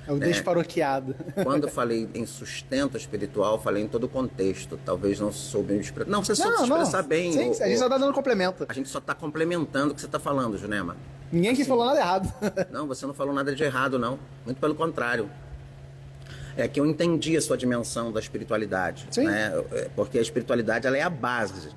É o desparoquiado. Quando eu falei em sustento espiritual, falei em todo o contexto. Talvez não soube me expressar. Não, você soube se expressar bem. Sim, a gente só tá dando complemento. A gente só tá complementando o que você tá falando, Junema. Ninguém aqui falou nada errado. Não, você não falou nada de errado, não. Muito pelo contrário. É que eu entendi a sua dimensão da espiritualidade, Sim. né? Porque a espiritualidade, ela é a base,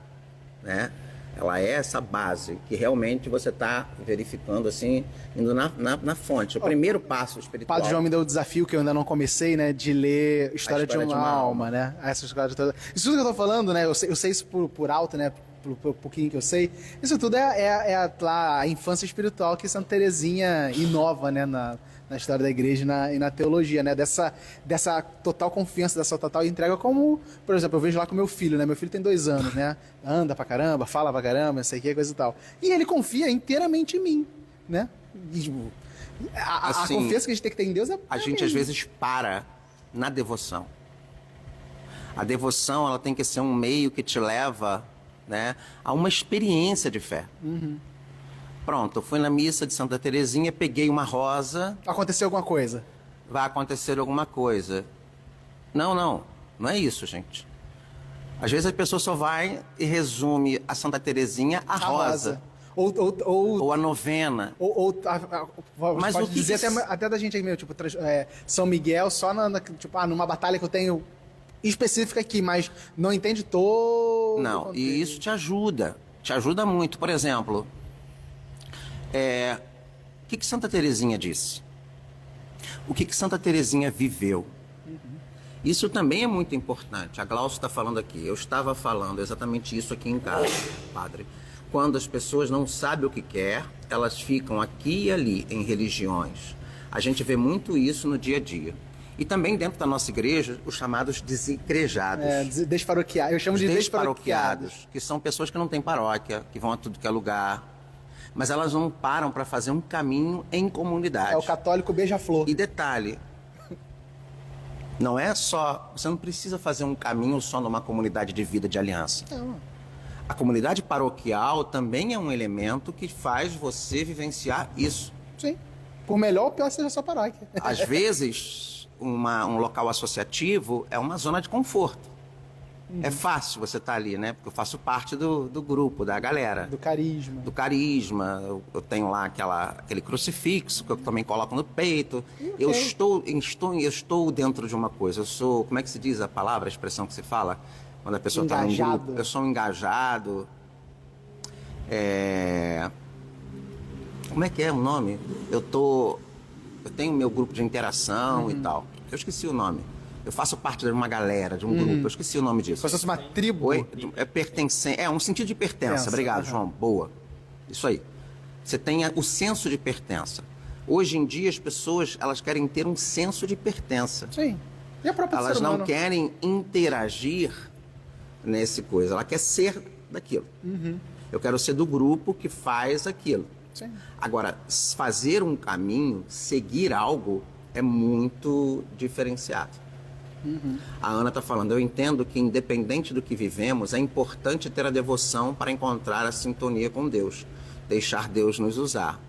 né? Ela é essa base que realmente você está verificando, assim, indo na fonte. O primeiro passo O espiritual. Padre João me deu o desafio, que eu ainda não comecei, né? De ler História de uma Alma, né? Essa história toda. Isso tudo que eu tô falando, né? Eu sei isso por alto, né? Por pouquinho que eu sei. Isso tudo é a infância espiritual que Santa Teresinha inova, né? Na história da igreja e na teologia, né? Dessa total confiança, dessa total entrega, como, por exemplo, eu vejo lá com meu filho, né? Meu filho tem 2 anos, né? Anda pra caramba, fala pra caramba, isso aqui, coisa e tal. E ele confia inteiramente em mim, né? E, tipo, a Assim, confiança que a gente tem que ter em Deus é A gente, às vezes, para na devoção. A devoção, ela tem que ser um meio que te leva, né, a uma experiência de fé. Pronto, eu fui na missa de Santa Teresinha, peguei uma rosa, Aconteceu alguma coisa. vai acontecer alguma coisa. Não é isso, gente. Às vezes a pessoa só vai e resume a Santa Teresinha a rosa. Ou a novena. Mas pode o que dizer que- até da gente aí mesmo, tipo, São Miguel só tipo, numa batalha que eu tenho específica aqui, mas não entende todo o Não, contexto. e isso te ajuda muito. Por exemplo, o que Santa Teresinha disse? O que Santa Teresinha viveu? Isso também é muito importante. A Glaucia está falando aqui. Eu estava falando exatamente isso aqui em casa, padre. Quando as pessoas não sabem o que quer, elas ficam aqui e ali em religiões. A gente vê muito isso no dia a dia. E também dentro da nossa igreja, os chamados desigrejados. Desparoquiados. Eu chamo de desparoquiados. Desparoquiados, que são pessoas que não têm paróquia, que vão a tudo que é lugar. Mas elas não param para fazer um caminho em comunidade. É o católico beija-flor. E detalhe, não é só... Você não precisa fazer um caminho só numa comunidade de vida de aliança. Não. A comunidade paroquial também é um elemento que faz você vivenciar isso. Sim. Por melhor ou pior seja a sua paróquia. Às vezes, um local associativo é uma zona de conforto. É fácil você estar ali, né? Porque eu faço parte do grupo, da galera. Do carisma. Do carisma. Eu tenho lá aquele crucifixo que eu também coloco no peito. Ok. Eu estou dentro de uma coisa. Eu sou... Como é que se diz a palavra, a expressão que se fala? Quando a pessoa está num Engajado. grupo. Eu sou um engajado. Como é que é o nome? Eu tenho meu grupo de interação e tal. Eu esqueci o nome. Eu faço parte de uma galera, de um grupo. Eu esqueci o nome disso. Se fosse uma tribo. Oi? É pertencente. É um sentido de pertença. Obrigado, João. Boa. Isso aí. Você tem o senso de pertença. Hoje em dia as pessoas, elas querem ter um senso de pertença. Sim. E a própria Elas ser não humano? querem interagir nesse coisa. Ela quer ser daquilo. Eu quero ser do grupo que faz aquilo. Sim. Agora, fazer um caminho, seguir algo, é muito diferenciado. A Ana está falando, eu entendo que independente do que vivemos, é importante ter a devoção para encontrar a sintonia com Deus. Deixar Deus nos usar.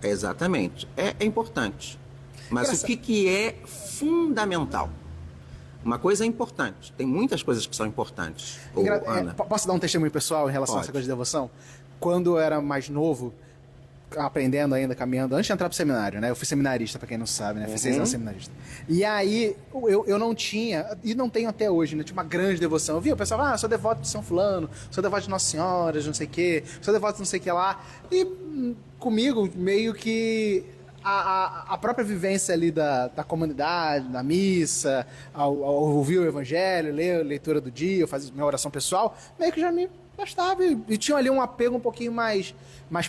Exatamente. É importante. Mas o que é fundamental? Uma coisa é importante. Tem muitas coisas que são importantes. Ana. Posso dar um testemunho pessoal em relação a essa Pode. coisa de devoção? Quando eu era mais novo, aprendendo ainda, caminhando, antes de entrar pro seminário, né? Eu fui seminarista, pra quem não sabe, né? Fui 6 anos seminarista. E aí, eu não tinha, e não tenho até hoje, né? Tinha uma grande devoção. Eu via, eu pensava, sou devoto de São Fulano, sou devoto de Nossa Senhora, de não sei o quê, sou devoto de não sei o que lá. E comigo, meio que a própria vivência ali da comunidade, da missa, ao ouvir o evangelho, ler a leitura do dia, eu fazia minha oração pessoal, meio que já me bastava. E tinha ali um apego um pouquinho mais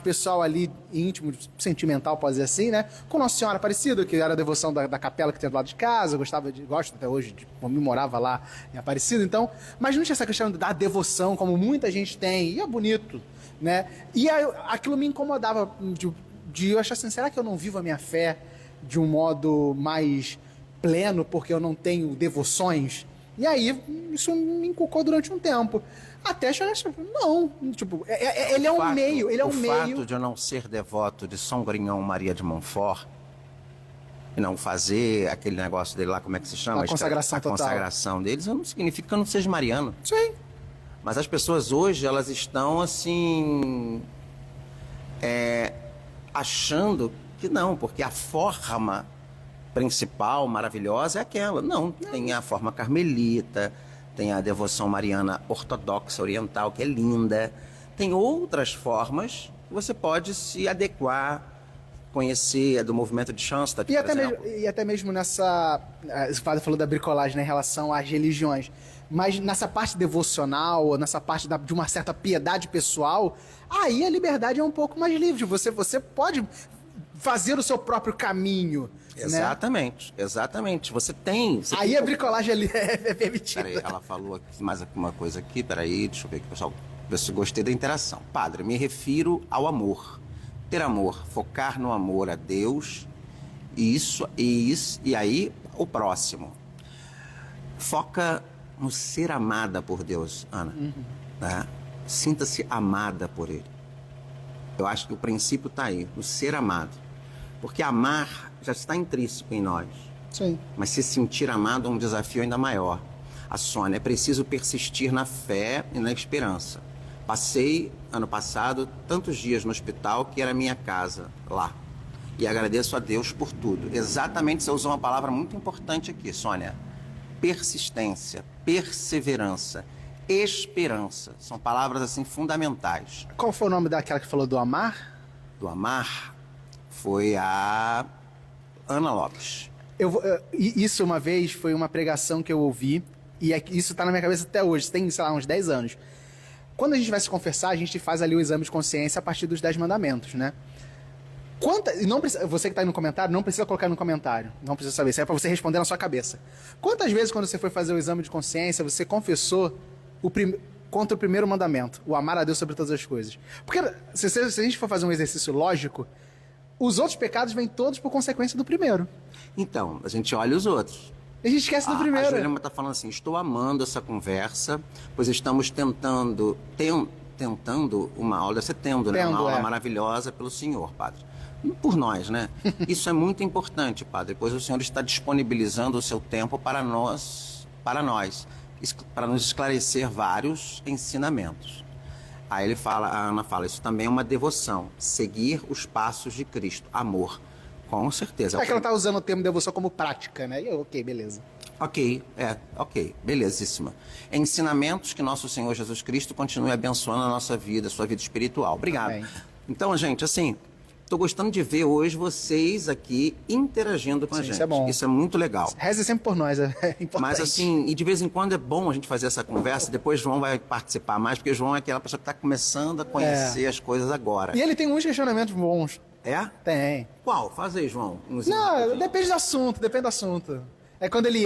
pessoal ali, íntimo, sentimental, pode dizer assim, né? Com Nossa Senhora Aparecida, que era a devoção da capela que tem do lado de casa, eu gosto até hoje, eu morava lá em Aparecida, então, mas não tinha essa questão da devoção, como muita gente tem, e é bonito, né? E aí, aquilo me incomodava, de eu achar assim, será que eu não vivo a minha fé de um modo mais pleno porque eu não tenho devoções? E aí, isso me inculcou durante um tempo. Até achar, não, tipo, ele é um meio, ele é um meio... O fato de eu não ser devoto de São Grignon Maria de Montfort e não fazer aquele negócio dele lá, como é que se chama? A consagração total. A consagração deles, não significa que eu não seja mariano. Sim. Mas as pessoas hoje, elas estão assim... achando que não, porque a forma principal, maravilhosa, é aquela. Não, tem a forma carmelita, tem a devoção mariana ortodoxa oriental, que é linda. Tem outras formas que você pode se adequar, conhecer do movimento de Shanstad, E até mesmo nessa... O padre falou da bricolagem, né, em relação às religiões. Mas nessa parte devocional, ou nessa parte de uma certa piedade pessoal, aí a liberdade é um pouco mais livre. Você pode fazer o seu próprio caminho. Exatamente, né? exatamente. Você tem... Aí a bricolagem ali é permitida. Peraí, ela falou aqui, mais uma coisa aqui, peraí, deixa eu ver aqui, pessoal. Ver se eu gostei da interação. Padre, me refiro ao amor. Ter amor, focar no amor a Deus, e aí o próximo. Foca no ser amada por Deus, Ana. Né? Sinta-se amada por Ele. Eu acho que o princípio está aí, no ser amado. Porque amar já está intrínseco em nós. Sim. Mas se sentir amado é um desafio ainda maior. A Sônia, é preciso persistir na fé e na esperança. Passei, ano passado, tantos dias no hospital que era minha casa lá. E agradeço a Deus por tudo. Exatamente, você usou uma palavra muito importante aqui, Sônia. Persistência, perseverança, esperança. São palavras, assim, fundamentais. Qual foi o nome daquela que falou do amar? Do amar foi a Ana Lopes. Isso uma vez foi uma pregação que eu ouvi, e isso tá na minha cabeça até hoje, tem, sei lá, uns 10 anos. Quando a gente vai se confessar, a gente faz ali o exame de consciência a partir dos 10 mandamentos, né? Você que tá aí no comentário, não precisa colocar no comentário. Não precisa saber. Isso é pra você responder na sua cabeça. Quantas vezes, quando você foi fazer o exame de consciência, você confessou contra o primeiro mandamento? O amar a Deus sobre todas as coisas. Porque se a gente for fazer um exercício lógico, os outros pecados vêm todos por consequência do primeiro. Então, a gente olha os outros. A gente esquece do primeiro. A Juliana está falando assim, estou amando essa conversa, pois estamos tentando uma aula, né? Uma aula maravilhosa pelo Senhor, Padre. Por nós, né? Isso é muito importante, Padre, pois o Senhor está disponibilizando o seu tempo para nós, para nos esclarecer vários ensinamentos. Aí a Ana fala, isso também é uma devoção, seguir os passos de Cristo, amor. Com certeza. É que ela tá usando o termo devoção como prática, né? Ok, beleza. Ok, belezíssima. Ensinamentos que nosso Senhor Jesus Cristo continue abençoando a nossa vida, a sua vida espiritual. Obrigado. Amém. Então, gente, assim, tô gostando de ver hoje vocês aqui interagindo com a gente. Isso é bom. Isso é muito legal. Reze sempre por nós, é importante. Mas assim, e de vez em quando é bom a gente fazer essa conversa, depois João vai participar mais, porque João é aquela pessoa que está começando a conhecer as coisas agora. E ele tem uns questionamentos bons. É? Tem. Qual? Faz aí, João. Não, depende do assunto. É quando ele...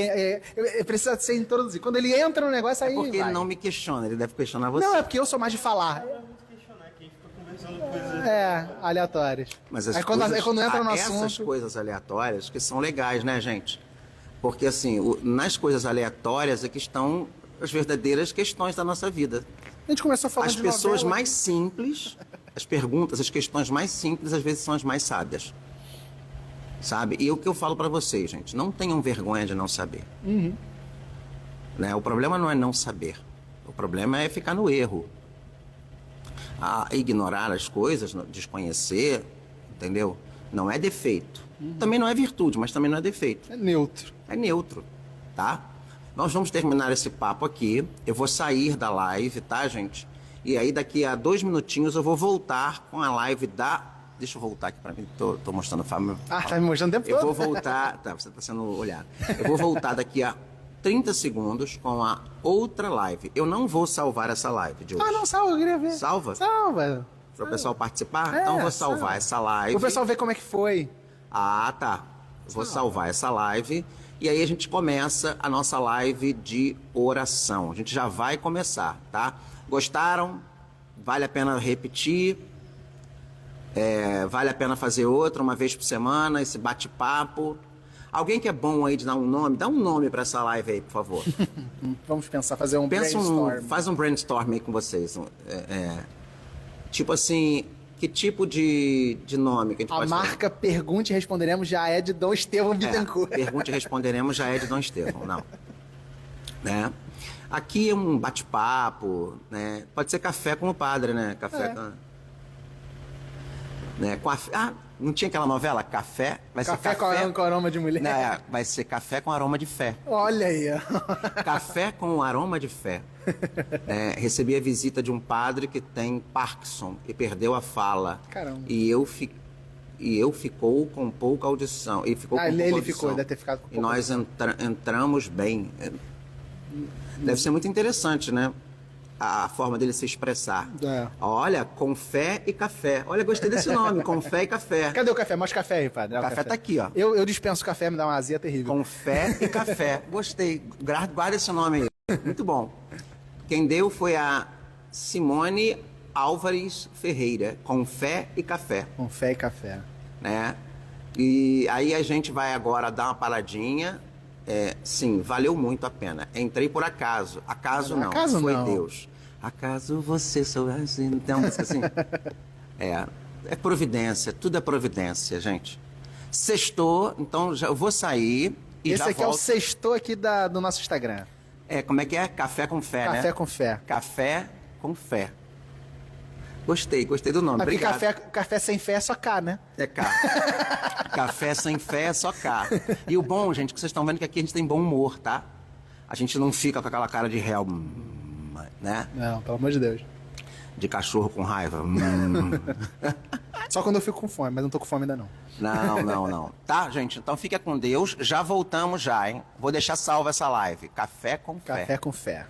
precisa ser introduzido. Quando ele entra no negócio, aí porque vai. ele não me questiona, ele deve questionar você. Não, é porque eu sou mais de falar. Aleatórias. Mas quando entra no essas assunto... coisas aleatórias que são legais, né, gente? Porque, assim, nas coisas aleatórias é que estão as verdadeiras questões da nossa vida. A gente começou falando As de pessoas novela. mais simples, as perguntas, as questões mais simples, às vezes são as mais sábias. Sabe? E o que eu falo pra vocês, gente, não tenham vergonha de não saber. Né? O problema não é não saber. O problema é ficar no erro. Ignorar as coisas, desconhecer, entendeu? Não é defeito. Também não é virtude, mas também não é defeito. É neutro. É neutro, tá? Nós vamos terminar esse papo aqui. Eu vou sair da live, tá, gente? E aí daqui a 2 minutinhos eu vou voltar com a live da... Deixa eu voltar aqui pra mim, tô mostrando o Fábio. Tá me mostrando o tempo Eu todo. vou voltar... Tá, você tá sendo olhado. Eu vou voltar daqui a 30 segundos com a outra live. Eu não vou salvar essa live de hoje. Não, salva, eu queria ver. Salva? Salva. Para o pessoal participar? Então eu vou salvar essa live. O pessoal ver como é que foi. Tá. Vou salvar essa live. E aí a gente começa a nossa live de oração. A gente já vai começar, tá? Gostaram? Vale a pena repetir? Vale a pena fazer outra, uma vez por semana, esse bate-papo? Alguém que é bom aí de dar um nome? Dá um nome para essa live aí, por favor. Vamos pensar, fazer um brainstorm. Faz um brainstorm aí com vocês. Tipo assim, que tipo de nome que a gente pode fazer? A marca Pergunte e Responderemos já é de Dom Estevão Bittencourt. Pergunte e Responderemos já é de Dom Estevão, não. Né? Aqui é um bate-papo, né? Pode ser café com o padre, né? Café com... Né? Não tinha aquela novela? Café? Vai Café ser café com aroma de mulher. Não, vai ser café com aroma de fé. Olha aí. Ó. Café com aroma de fé. Recebi a visita de um padre que tem Parkinson e perdeu a fala. Caramba. E eu ficou com pouca audição. E ficou com pouca ele audição. ficou, deve ter ficado com pouca E nós entramos bem. Deve ser muito interessante, né? A forma dele se expressar. É. Olha, com fé e café. Olha, gostei desse nome, com fé e café. Cadê o café? Mostra o café aí, padre. O café tá aqui, ó. Eu dispenso café, me dá uma azia terrível. Com fé e café. Gostei. Guarda esse nome aí. Muito bom. Quem deu foi a Simone Álvares Ferreira. Com fé e café. Com fé e café. Né? E aí a gente vai agora dar uma paradinha. Sim, valeu muito a pena. Entrei por acaso. Acaso não. Acaso foi não. Deus. Acaso você sou assim. Então, assim. É providência. Tudo é providência, gente. Sextou, então já eu vou sair e Esse já aqui é o volto. sextou aqui do nosso Instagram. Como é que é? Café com fé, né? Café com fé. Café com fé. Gostei do nome. Porque Obrigado. café sem fé é só cá, né? É cá. Café sem fé é só cá. E o bom, gente, que vocês estão vendo que aqui a gente tem bom humor, tá? A gente não fica com aquela cara de réu, né? Não, pelo amor de Deus. De cachorro com raiva. Só quando eu fico com fome, mas não tô com fome ainda não. Não. Tá, gente? Então fica com Deus. Já voltamos já, hein? Vou deixar salva essa live. Café com fé. Café com fé.